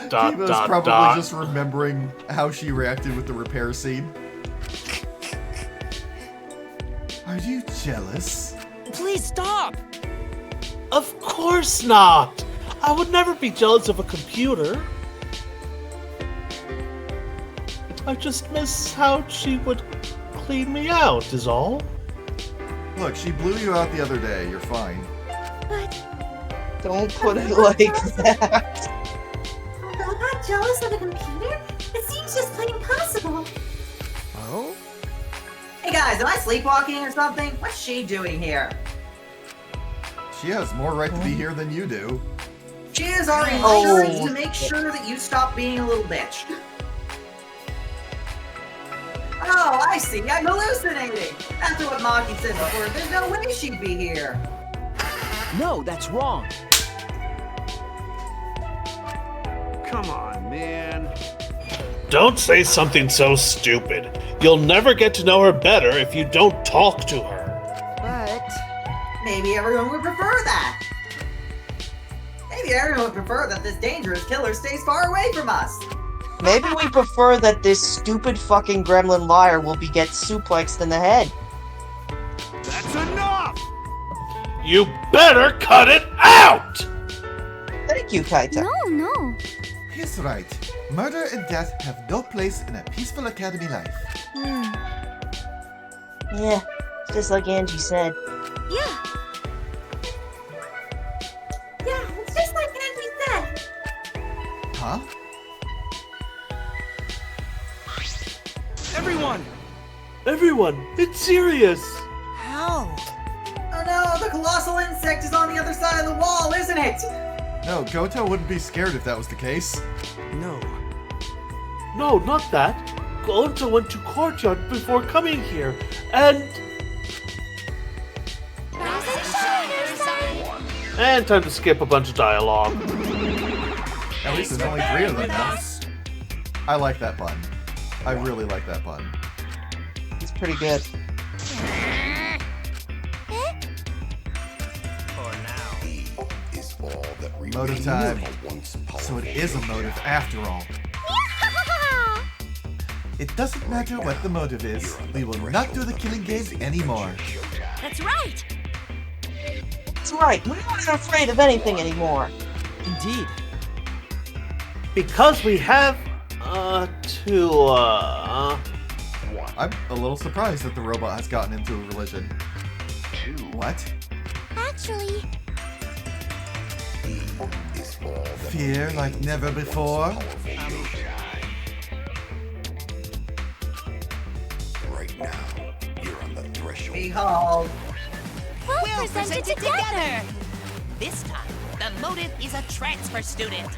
Kiva's probably just remembering how she reacted with the repair scene. Are you jealous? Please stop! Of course not! I would never be jealous of a computer. I just miss how she would clean me out, is all. Look, she blew you out the other day. You're fine. Don't put it like that. I'm not jealous of the computer. It seems just plain impossible. Oh? Hey guys, am I sleepwalking or something? What's she doing here? She has more right to be here than you do. She is our insurance to make sure that you stop being a little bitch. Oh, I see. I'm hallucinating. That's what Maki said before. There's no way she'd be here. No, that's wrong. Come on, man. Don't say something so stupid. You'll never get to know her better if you don't talk to her. But maybe everyone would prefer that. Maybe everyone would prefer that this dangerous killer stays far away from us. Maybe we prefer that this stupid fucking gremlin liar will get suplexed in the head. That's enough! You better cut it out! Thank you, Kaita. No. He's right. Murder and death have no place in a peaceful academy life. Yeah, just like Angie said. Yeah. Yeah, it's just like Angie said. Huh? Everyone, it's serious! How? Oh no, the colossal insect is on the other side of the wall, isn't it? No, Goto wouldn't be scared if that was the case. No. No, not that. Goto went to courtyard before coming here, and... And time to skip a bunch of dialogue. At least there's only 3 of them now. I like that pun. I really like that pun. It's pretty good. Motive time. So it is a motive after all. It doesn't matter what the motive is. We will not do the killing game anymore. That's right. That's right. We're not afraid of anything anymore. Indeed. Because we have, I'm a little surprised that the robot has gotten into a religion. What? Actually... Fear like never before? Right now, you're on the threshold. Behold. We'll present it together. This time, the motive is a transfer student.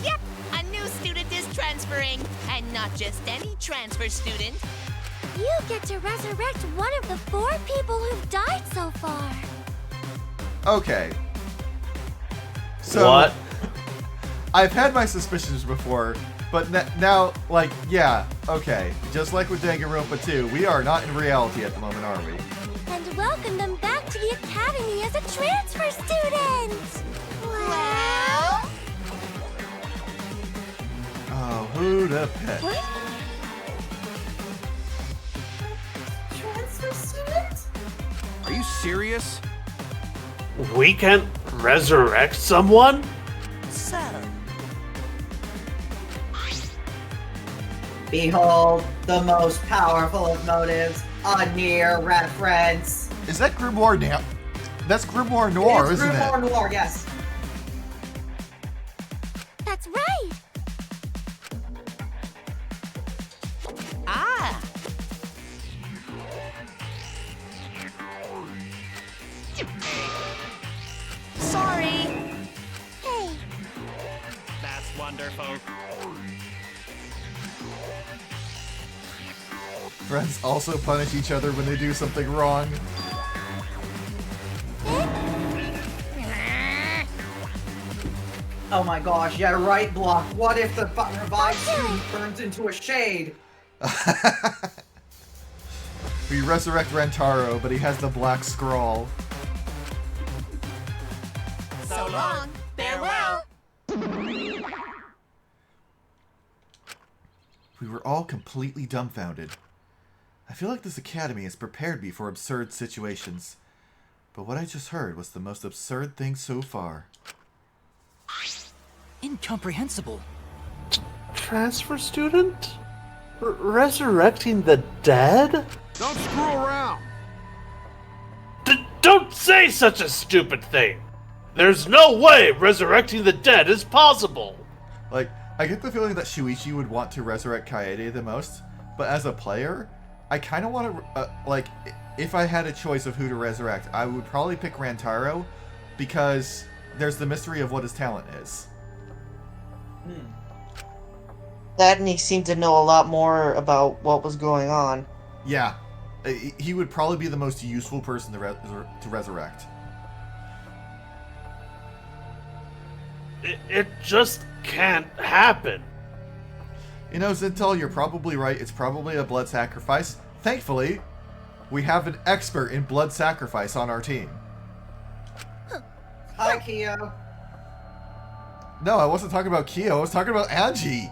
Yep, a new student is transferring, and not just any transfer student. You get to resurrect one of the 4 people who've died so far. Okay. So, what? I've had my suspicions before, but now, like, yeah, okay. Just like with Danganronpa 2, we are not in reality at the moment, are we? And welcome them back to the academy as a transfer student! Well... Oh, who the pet? What? Transfer student? Are you serious? We can resurrect someone? So, Behold, the most powerful of motives, a near reference. Is that Grimoire now? That's Grimoire Noir, It's isn't Grimoire it? Noir, yes. That's right! ah, sorry. Hey, That's wonderful. Friends also punish each other when they do something wrong. Oh my gosh, yeah, right, Block. What if the revived student turns into a shade? We resurrect Rentaro, but he has the black scrawl. So long, farewell. We were all completely dumbfounded. I feel like this academy has prepared me for absurd situations. But what I just heard was the most absurd thing so far. Incomprehensible. Transfer student? Resurrecting the dead? Don't screw around. Don't say such a stupid thing. There's no way resurrecting the dead is possible. Like, I get the feeling that Shuichi would want to resurrect Kaede the most, but as a player, I kind of want to, like, if I had a choice of who to resurrect, I would probably pick Rantaro, because there's the mystery of what his talent is. That, and he seemed to know a lot more about what was going on. Yeah, he would probably be the most useful person to resurrect. It just can't happen. You know, Zintel, you're probably right. It's probably a blood sacrifice. Thankfully, we have an expert in blood sacrifice on our team. Hi, Kyo. No, I wasn't talking about Kyo. I was talking about Angie.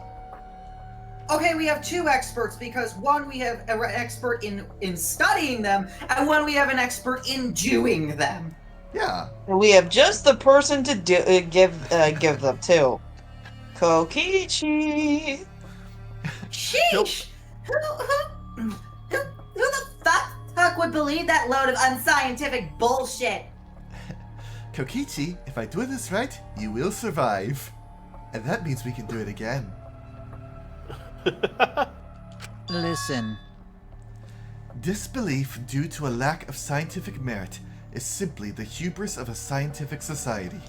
Okay, we have two experts because one we have an expert in studying them, and one we have an expert in doing them. Yeah. We have just the person to give them to. Kokichi. Sheesh! Who the fuck would believe that load of unscientific bullshit? Kokichi, if I do this right, you will survive. And that means we can do it again. Listen. Disbelief due to a lack of scientific merit is simply the hubris of a scientific society.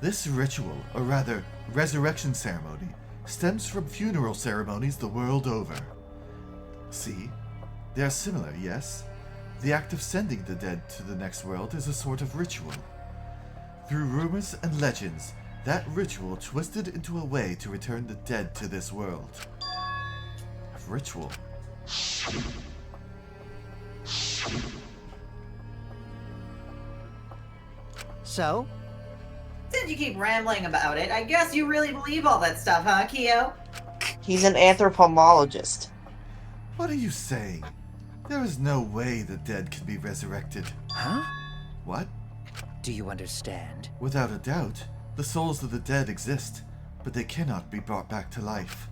This ritual, or rather, resurrection ceremony, stems from funeral ceremonies the world over. See? They are similar, yes? The act of sending the dead to the next world is a sort of ritual. Through rumors and legends, that ritual twisted into a way to return the dead to this world. A ritual. So? Since you keep rambling about it, I guess you really believe all that stuff, huh, Kyo? He's an anthropologist. What are you saying? There is no way the dead can be resurrected. Huh? What? Do you understand? Without a doubt, the souls of the dead exist, but they cannot be brought back to life.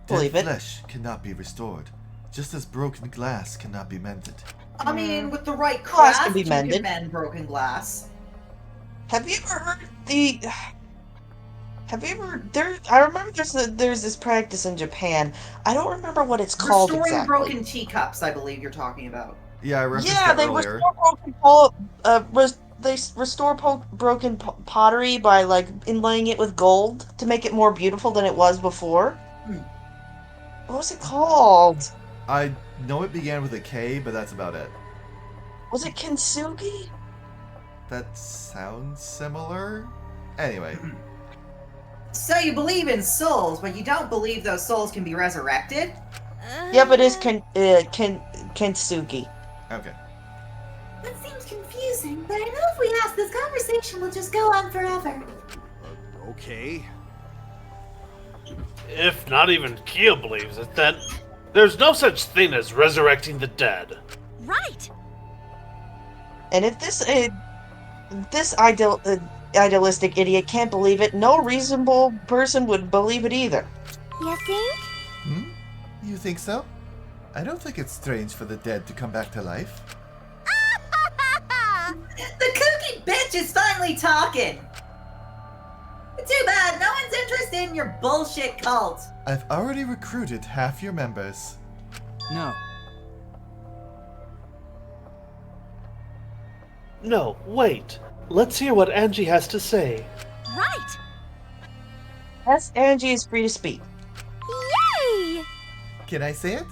Dead flesh cannot be restored, just as broken glass cannot be mended. I mean, with the right Glass craft, can be you mended. can mend broken glass. Have you ever heard the... Have you ever... I remember there's this practice in Japan. I don't remember what it's called Restoring exactly. broken teacups, I believe you're talking about. Yeah, I referenced that they earlier. restore broken pottery by, like, inlaying it with gold to make it more beautiful than it was before. What was it called? I know it began with a K, but that's about it. Was it kintsugi? That sounds similar? Anyway. So you believe in souls, but you don't believe those souls can be resurrected? Yep, it is kintsugi. Okay. That seems confusing, but I know if we ask, this conversation will just go on forever. Okay. If not even Kyo believes it, then there's no such thing as resurrecting the dead. Right. And if this idealistic idiot can't believe it, no reasonable person would believe it either. You think? Hmm? You think so? I don't think it's strange for the dead to come back to life. The kooky bitch is finally talking! Too bad, no one's interested in your bullshit cult. I've already recruited half your members. No. No, wait. Let's hear what Angie has to say. Right. Yes, Angie is free to speak. Yay! Can I say it?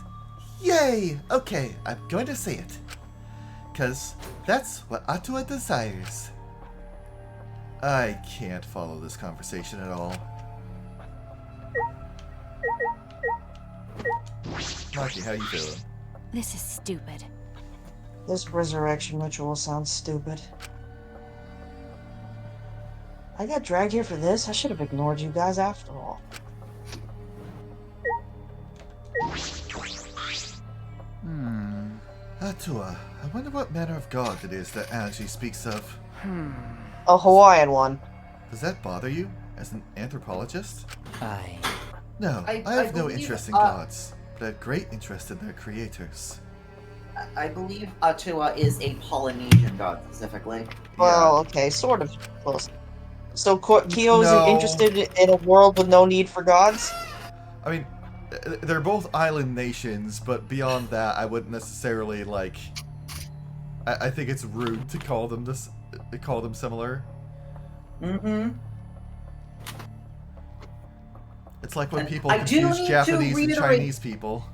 Yay! Okay, I'm going to say it. 'Cause that's what Atua desires. I can't follow this conversation at all. Marky, how you feeling? This is stupid. This resurrection ritual sounds stupid. I got dragged here for this? I should have ignored you guys after all. Atua, I wonder what manner of god it is that Angie speaks of. A Hawaiian one. Does that bother you, as an anthropologist? No, I have no believe, interest in gods, but I have great interest in their creators. I believe Atua is a Polynesian god specifically. Well, okay, sort of close. So Kyo isn't No. interested in a world with no need for gods? I mean, they're both island nations, but beyond that, I wouldn't necessarily, like... I think it's rude to call them similar. Mm-hmm. It's like when And people I do confuse need to Japanese and reiterate- Chinese people.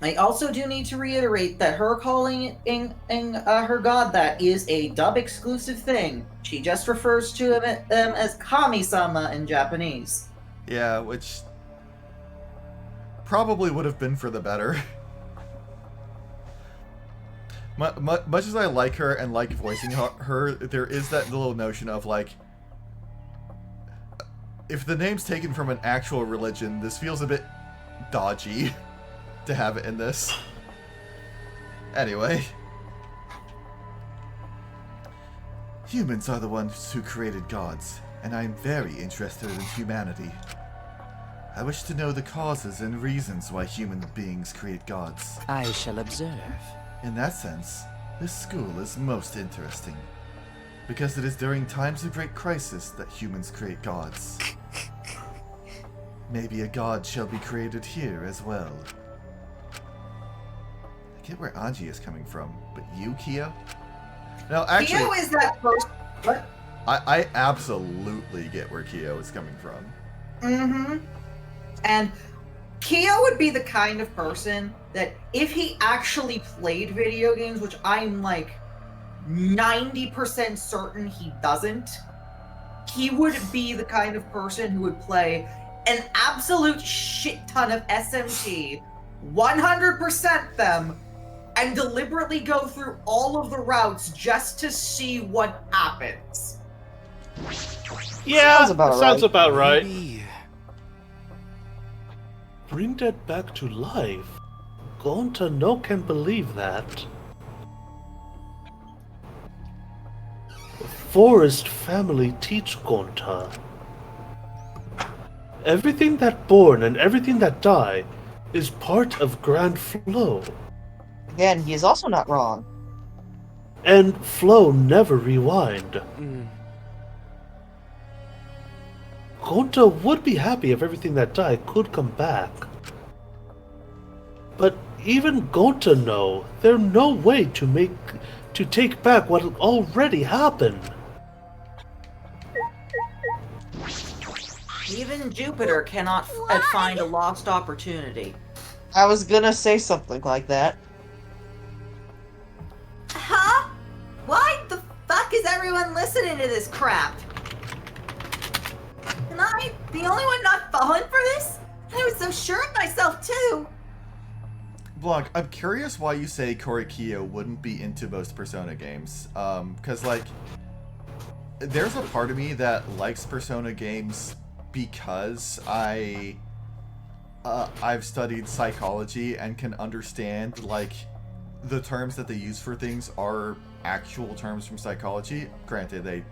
I also do need to reiterate that her calling her god that is a dub exclusive thing. She just refers to them as Kami-sama in Japanese. Yeah, which probably would have been for the better. Much as I like her and like voicing her, there is that little notion of, like, if the name's taken from an actual religion, this feels a bit dodgy to have it in this. Anyway. Humans are the ones who created gods, and I am very interested in humanity. I wish to know the causes and reasons why human beings create gods. I shall observe. In that sense, this school is most interesting, because it is during times of great crisis that humans create gods. Maybe a god shall be created here as well. I get where Anji is coming from, but you, Kyo? No, actually... Kyo is that person... What? I absolutely get where Kyo is coming from. Mm-hmm. And Kyo would be the kind of person that if he actually played video games, which I'm like 90% certain he doesn't, he would be the kind of person who would play an absolute shit ton of SMT, 100% them, and deliberately go through all of the routes just to see what happens. Yeah, sounds right. about right. Maybe. Bring that back to life. Gonta no can believe that. The forest family teach Gonta. Everything that born and everything that die is part of grand flow. Again, he is also not wrong. And flow never rewind. Gonta would be happy if everything that died could come back. But even Gonta know there's no way to take back what already happened. Even Jupiter cannot find a lost opportunity. I was gonna say something like that. Huh? Why the fuck is everyone listening to this crap? Am I the only one not falling for this? I was so sure of myself too. Vlog, I'm curious why you say Korikyo wouldn't be into most Persona games. Because, like, there's a part of me that likes Persona games because I've studied psychology and can understand, like, the terms that they use for things are actual terms from psychology. Granted, they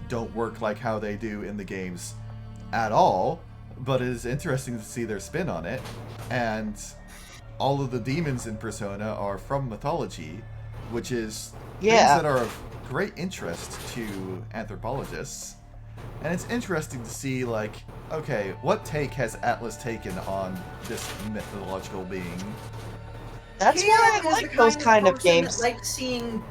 don't work like how they do in the games at all, but it is interesting to see their spin on it. And all of the demons in Persona are from mythology, which is things that are of great interest to anthropologists. And it's interesting to see, like, okay, what take has Atlas taken on this mythological being? That's why I like those kind of games. Like seeing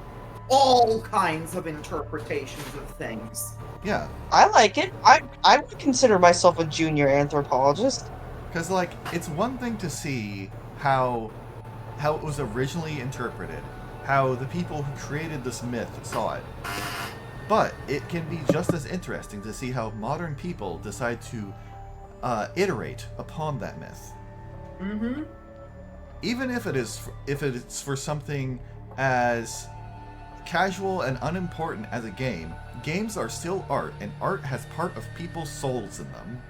all kinds of interpretations of things. Yeah. I like it. I would consider myself a junior anthropologist. Because, like, it's one thing to see how it was originally interpreted, how the people who created this myth saw it. But it can be just as interesting to see how modern people decide to iterate upon that myth. Mm-hmm. Even if it's for something as casual and unimportant as a game, games are still art, and art has part of people's souls in them.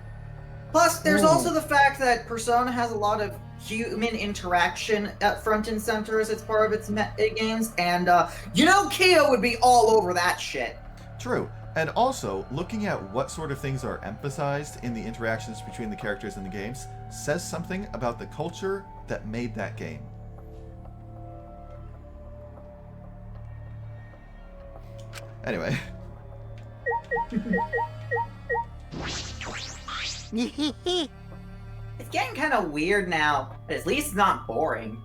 Plus, there's also the fact that Persona has a lot of human interaction at front and center as it's part of its games, and Kyo would be all over that shit. True. And also, looking at what sort of things are emphasized in the interactions between the characters in the games says something about the culture that made that game. Anyway. It's getting kind of weird now, but at least it's not boring.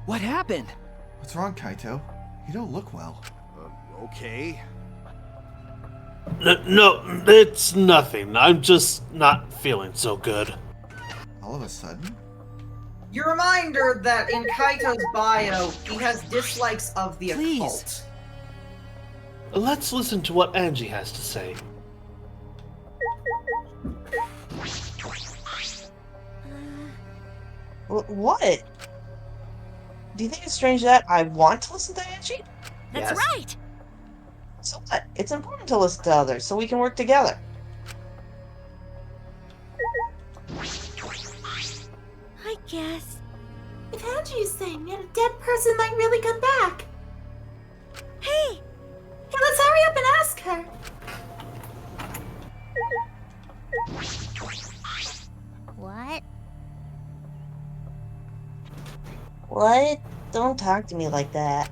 What happened? What's wrong, Kaito? You don't look well. Okay. No, it's nothing. I'm just not feeling so good. All of a sudden? Your reminder that in Kaito's bio, he has dislikes of the occult. Let's listen to what Angie has to say. What? Do you think it's strange that I want to listen to Angie? That's right. So what? It's important to listen to others so we can work together. I guess. If Angie's saying it, a dead person might really come back. Hey! Hey, let's hurry up and ask her. What? What? Don't talk to me like that.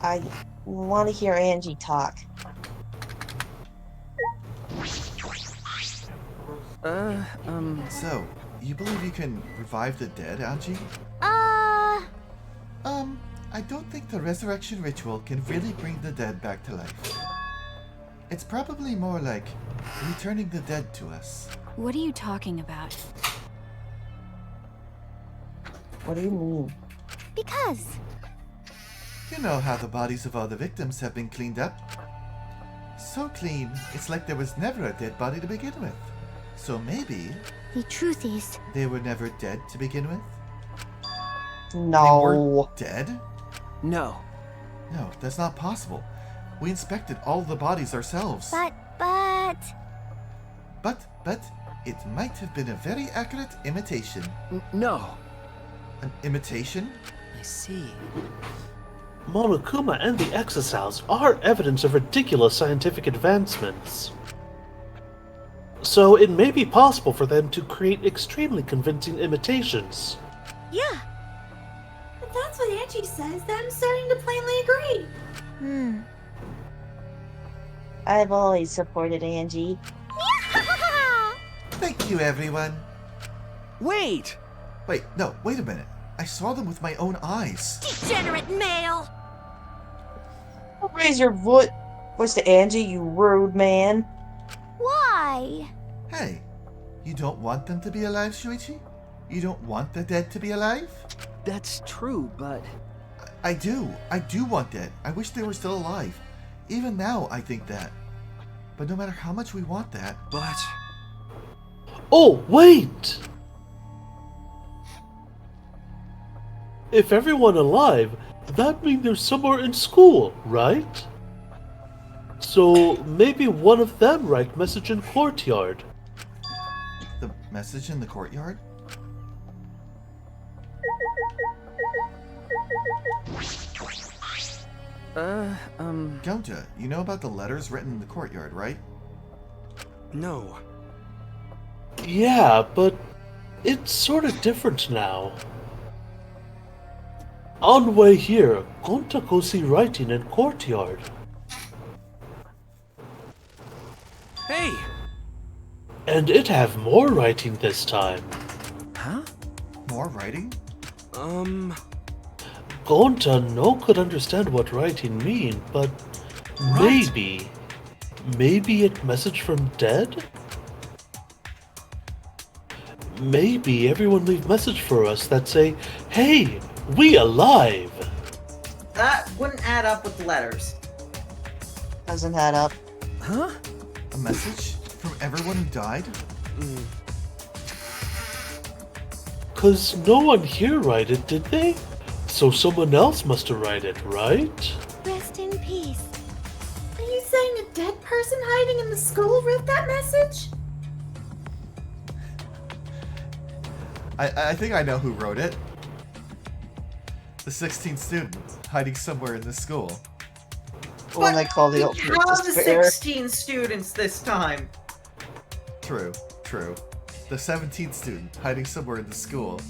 I want to hear Angie talk. So, you believe you can revive the dead, Angie? I don't think the resurrection ritual can really bring the dead back to life. It's probably more like returning the dead to us. What are you talking about? What do you mean? Because. You know how the bodies of all the victims have been cleaned up? So clean, it's like there was never a dead body to begin with. So maybe... The truth is... they were never dead to begin with? No. They were dead? No. No, that's not possible. We inspected all the bodies ourselves. But... But, it might have been a very accurate imitation. No. An imitation? I see. Monokuma and the exosounds are evidence of ridiculous scientific advancements. So it may be possible for them to create extremely convincing imitations. Yeah. If that's what Angie says, then I'm starting to plainly agree. I've always supported Angie. Thank you, everyone. Wait! Wait a minute. I saw them with my own eyes. Degenerate male! Don't raise your voice to Angie, you rude man. Why? Hey, you don't want them to be alive, Shuichi? You don't want the dead to be alive? That's true, but... I do. I do want that. I wish they were still alive. Even now, I think that. But no matter how much we want that... But... Oh, wait! If everyone alive, that means they're somewhere in school, right? So maybe one of them write message in courtyard. The message in the courtyard? Gonta, you know about the letters written in the courtyard, right? No. Yeah, but it's sort of different now. On the way here, Gonta go see writing in courtyard. Hey! And it have more writing this time. Huh? More writing? Gonta no could understand what writing mean, but maybe it message from dead? Maybe everyone leave message for us that say, hey, We alive! That wouldn't add up with the letters. Doesn't add up. Huh? A message from everyone who died? Cause no one here write it, did they? So someone else must have write it, right? Rest in peace. Are you saying a dead person hiding in the school wrote that message? I think I know who wrote it. The 16th student hiding somewhere in the school. When they call the We ultimate have the despair. 16 students this time. True. The 17th student hiding somewhere in the school.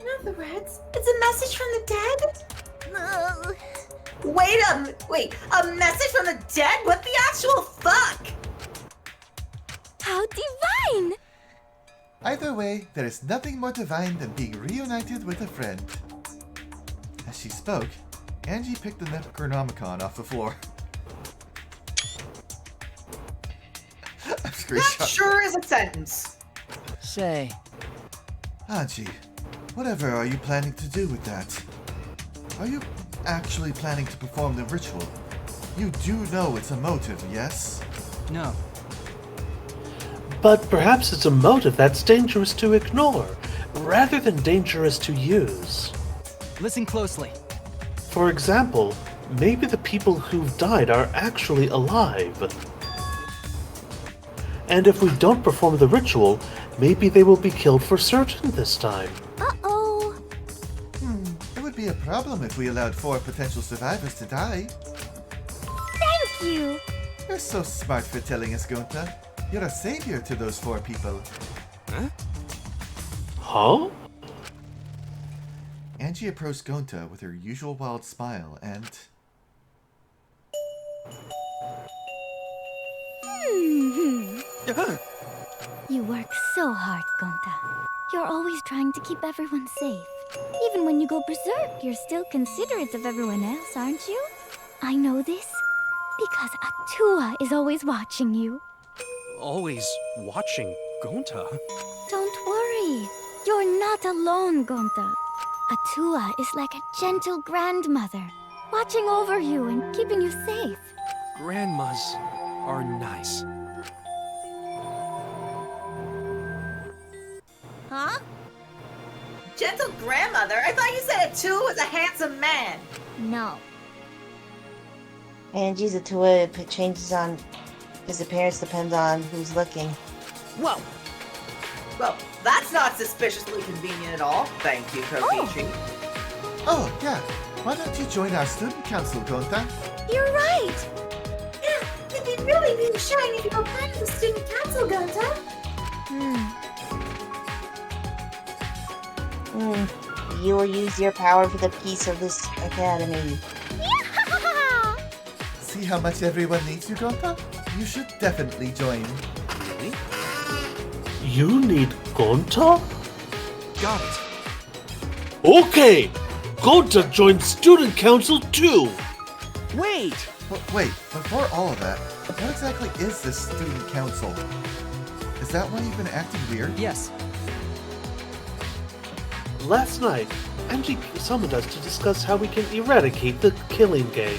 In other words, it's a message from the dead? No. Wait, a message from the dead? What the actual fuck? How divine! Either way, there is nothing more divine than being reunited with a friend. As she spoke, Angie picked the Necronomicon off the floor. That sure is a sentence. Say, Angie, whatever are you planning to do with that? Are you actually planning to perform the ritual? You do know it's a motive, yes? no. But perhaps it's a motive that's dangerous to ignore, rather than dangerous to use. Listen closely. For example, maybe the people who've died are actually alive. And if we don't perform the ritual, maybe they will be killed for certain this time. Uh-oh. It would be a problem if we allowed 4 potential survivors to die. Thank you. You're so smart for telling us, Gonta. You're a savior to those 4 people. Huh? Angie approached Gonta with her usual wild smile and... You work so hard, Gonta. You're always trying to keep everyone safe. Even when you go berserk, you're still considerate of everyone else, aren't you? I know this because Atua is always watching you. Always watching Gonta. Don't worry. You're not alone, Gonta. Atua is like a gentle grandmother, watching over you and keeping you safe. Grandmas are nice. Huh? Gentle grandmother? I thought you said Atua was a handsome man. No. Angie's Atua changes on his appearance depends on who's looking. Whoa. Well, that's not suspiciously convenient at all. Thank you, Kokichi. Oh, yeah. Why don't you join our student council, Gonta? You're right. Yeah, it'd be really reassuring if you were part of the student council, Gonta. You will use your power for the peace of this academy. See how much everyone needs you, Gonta? You should definitely join. Really? You need Gonta? Got it. Okay! Gonta joins student council too! Wait! Wait, before all of that, what exactly is this student council? Is that why you've been acting weird? Yes. Last night, MG summoned us to discuss how we can eradicate the killing gang.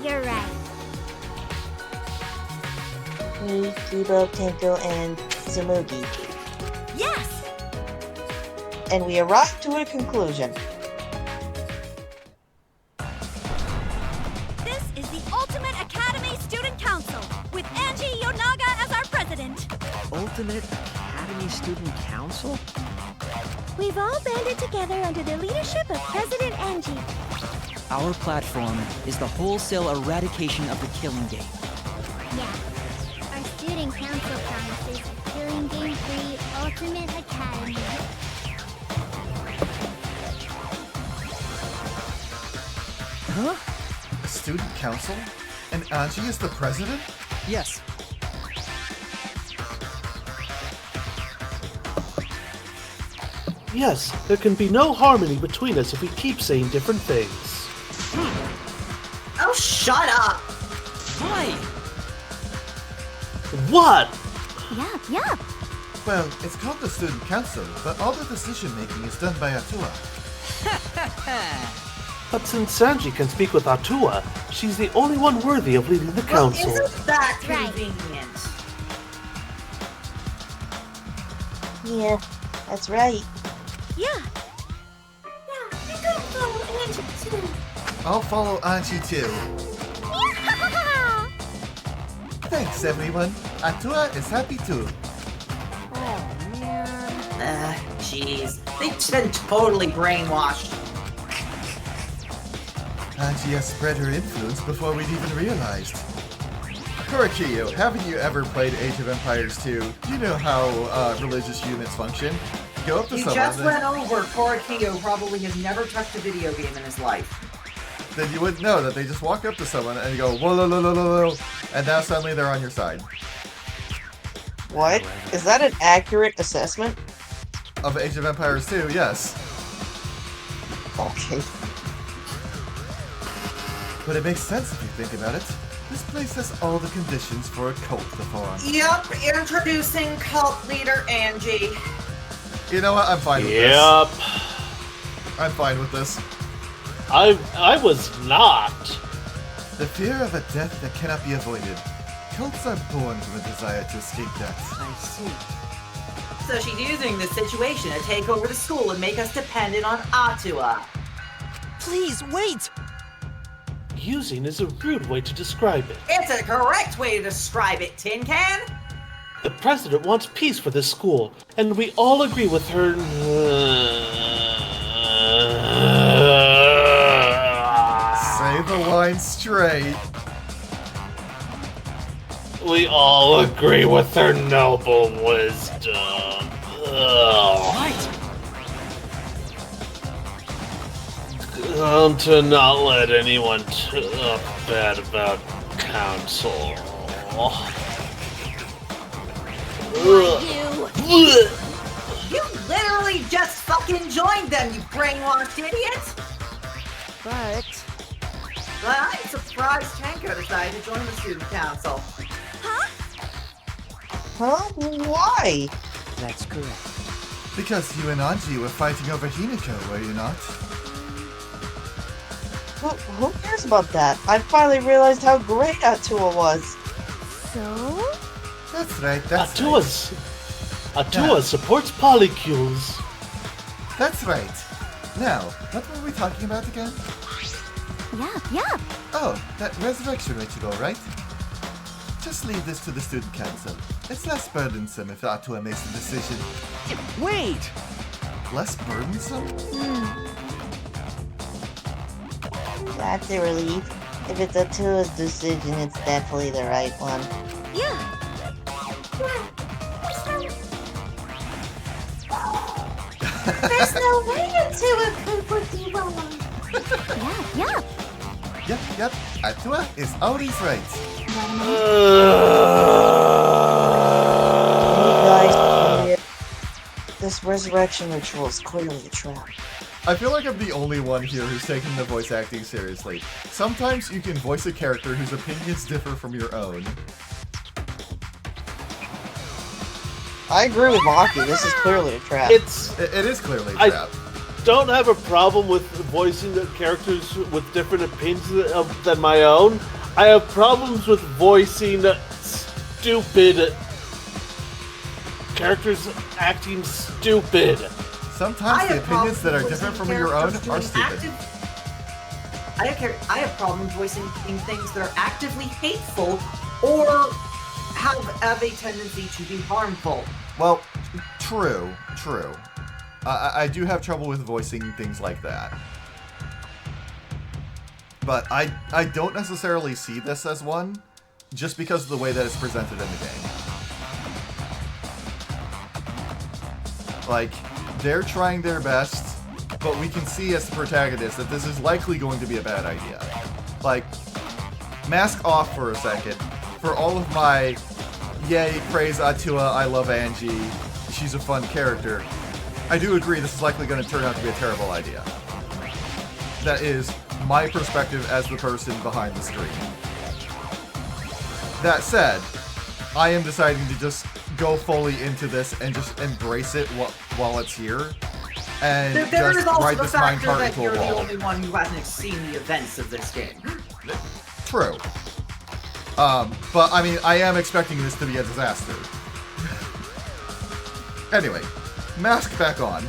You're right. Me, Kibo, Tenko, and Tsumugi. Yes! And we arrived to a conclusion. This is the Ultimate Academy Student Council, with Angie Yonaga as our president. Ultimate Academy Student Council? We've all banded together under the leadership of President Angie. Our platform is the wholesale eradication of the killing game. Yeah. Our student council promises Killing Game Free Ultimate Academy. Huh? A student council? And Angie is the president? Yes. Yes, there can be no harmony between us if we keep saying different things. Oh, shut up! Why? What? Yup. Well, it's called the Student Council, but all the decision-making is done by Atua. But since Sanji can speak with Atua, she's the only one worthy of leading the council. Well, isn't that Right. convenient? Yeah, that's right. Yeah. Yeah, I'm gonna follow Angie too. I'll follow Anji too. Yeah. Thanks, everyone. Atua is happy too. Jeez. They've been totally brainwashed. Anji has spread her influence before we'd even realized. Korakiyo, haven't you ever played Age of Empires 2? Do you know how religious units function? Go up to You someone. just went over Korakiyo probably has never touched a video game in his life. Then you wouldn't know that they just walk up to someone and go, whoa, whoa, whoa, whoa, whoa, whoa, and now suddenly they're on your side. What? Is that an accurate assessment? Of Age of Empires 2, yes. Okay. But it makes sense if you think about it. This place has all the conditions for a cult to form. Yep, introducing cult leader Angie. You know what? I'm fine with this. Yep. I'm fine with this. I was not. The fear of a death that cannot be avoided. Cults are born from a desire to escape death. I see. So she's using this situation to take over the school and make us dependent on Atua. Please, wait! Using is a rude way to describe it. It's a correct way to describe it, Tin Can. The president wants peace for this school, and we all agree with her. Say the line straight. We all agree with her noble wisdom. What? To not let anyone talk bad about council. You literally just fucking joined them, you brainwashed idiot! But... Well, I'm surprised Tenko decided to join the student council. Huh? Why? That's correct. Because you and Anji were fighting over Hinako, were you not? Who cares about that? I finally realized how great Atua was. So? That's right, that's Atua supports polycules. That's right. Now, what were we talking about again? Yep. Oh, that resurrection ritual, right? Just leave this to the student council. It's less burdensome if Atua makes the decision. Wait! Less burdensome? That's a relief. If it's Atua's decision, it's definitely the right one. Yeah. There's no way Atua could put you wrong. Yep. Atua is always right. You guys, this resurrection ritual is clearly a trap. I feel like I'm the only one here who's taking the voice acting seriously. Sometimes you can voice a character whose opinions differ from your own. I agree with Maki, this is clearly a trap. It is clearly a trap. I don't have a problem with voicing the characters with different opinions than my own. I have problems with voicing stupid characters acting stupid. Sometimes the opinions that are different from your own are stupid. I have problems voicing things that are actively hateful or have a tendency to be harmful. Well, true. I do have trouble with voicing things like that. But I don't necessarily see this as one, just because of the way that it's presented in the game. Like, they're trying their best, but we can see as the protagonist that this is likely going to be a bad idea. Like, mask off for a second. For all of my, yay, praise Atua, I love Angie, she's a fun character, I do agree this is likely going to turn out to be a terrible idea. That is my perspective as the person behind the screen. That said, I am deciding to just go fully into this and just embrace it while it's here, and There just is also ride the this mind factor that particle you're the wall. only one who hasn't seen the events of this game. True. But I mean, I am expecting this to be a disaster. Anyway, mask back on.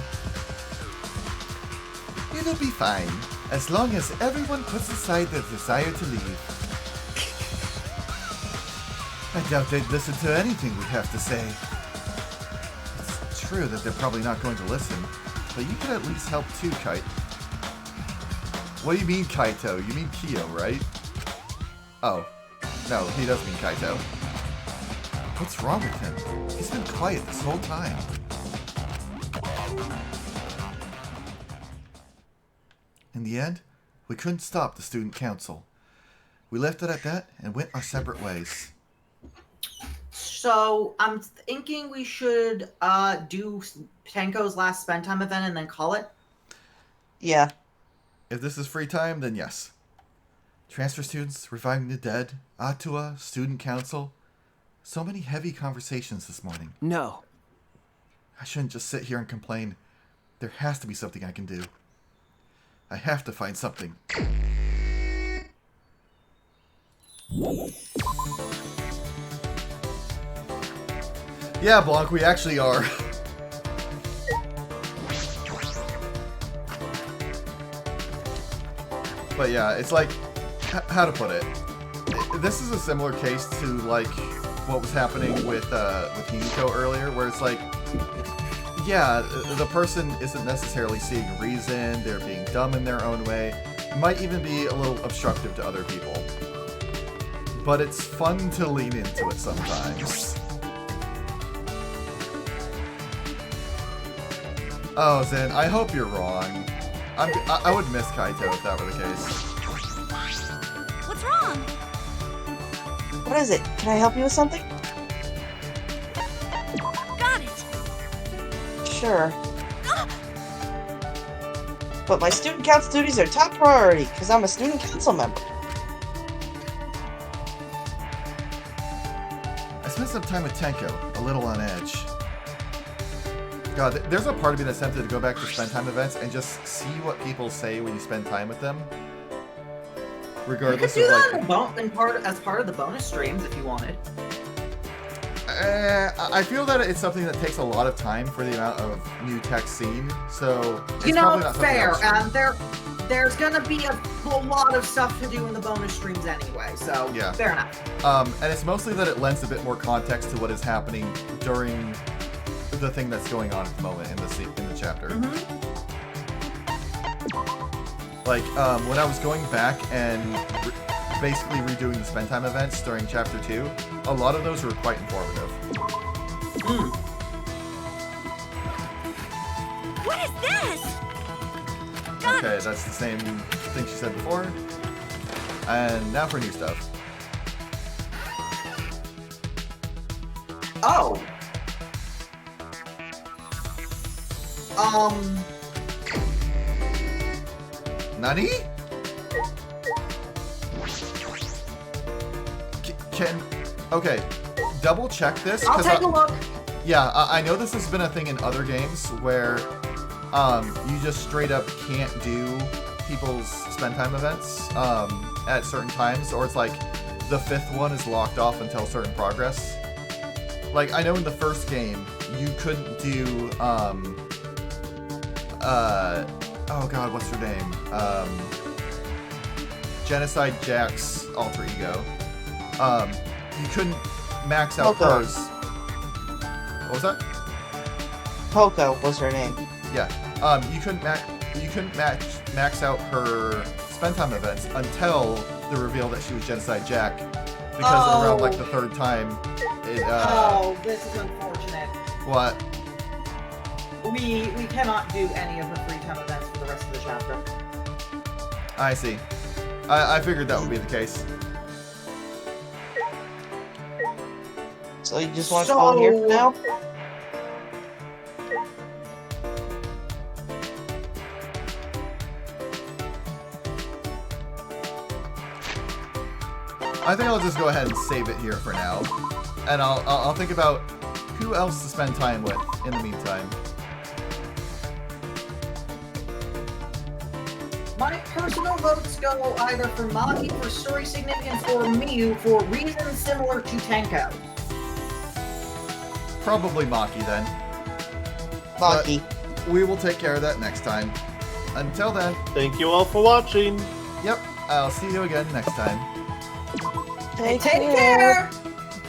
It'll be fine, as long as everyone puts aside their desire to leave. I doubt they'd listen to anything we have to say. It's true that they're probably not going to listen, but you could at least help too, Kite. What do you mean, Kaito? You mean Kyo, right? Oh. No, he does mean Kaito. What's wrong with him? He's been quiet this whole time. In the end, we couldn't stop the student council. We left it at that and went our separate ways. So, I'm thinking we should do Tenko's last spend time event and then call it? Yeah. If this is free time, then yes. Transfer students, reviving the dead, Atua, student council. So many heavy conversations this morning. No. I shouldn't just sit here and complain. There has to be something I can do. I have to find something. Yeah, Blanc, we actually are. But yeah, it's like, how to put it? This is a similar case to like what was happening with Himiko earlier, where it's like, yeah, the person isn't necessarily seeing a reason, they're being dumb in their own way, might even be a little obstructive to other people. But it's fun to lean into it sometimes. Oh, Zen, I hope you're wrong. I would miss Kaito if that were the case. What's wrong? What is it? Can I help you with something? Got it. Sure. But my student council duties are top priority, because I'm a student council member. I spent some time with Tenko, a little on edge. God, there's a part of me that's tempted to go back to spend time events and just see what people say when you spend time with them. Regardless you could do of that as part of the bonus streams if you wanted. I feel that it's something that takes a lot of time for the amount of new tech seen, so it's You know, probably not something fair. else. There's gonna be a lot of stuff to do in the bonus streams anyway, so Yeah. fair enough. And it's mostly that it lends a bit more context to what is happening during the thing that's going on at the moment in the chapter. Like, when I was going back and basically redoing the spend time events during chapter 2, a lot of those were quite informative. What is this? Okay, that's the same thing she said before. And now for new stuff. Oh. Nani? Okay, double check this. I'll take a look. Yeah, I know this has been a thing in other games where you just straight up can't do people's spend time events at certain times, or it's like the 5th one is locked off until certain progress. Like, I know in the first game, you couldn't do, oh god, what's her name? Genocide Jack's alter ego. You couldn't max out Poco. hers. What was that? Poco was her name. Yeah. You couldn't max out her spend time events until the reveal that she was Genocide Jack, because around like the 3rd time, it. Oh, this is unfortunate. What? We cannot do any of her free time events for the rest of the chapter. I see. I figured that would be the case. So you just want to call it here for now? I think I'll just go ahead and save it here for now, and I'll think about who else to spend time with in the meantime? My personal votes go either for Maki for story significance or Miyu for reasons similar to Tenko. Probably Maki then. Maki. But we will take care of that next time. Until then. Thank you all for watching. Yep, I'll see you again next time. Take care.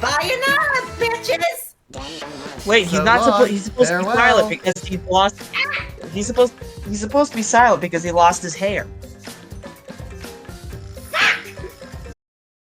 Bye enough, bitches. Wait, he's So not long. supposed. He's supposed to be Farewell. silent because he lost. He's supposed to be silent because he lost his hair.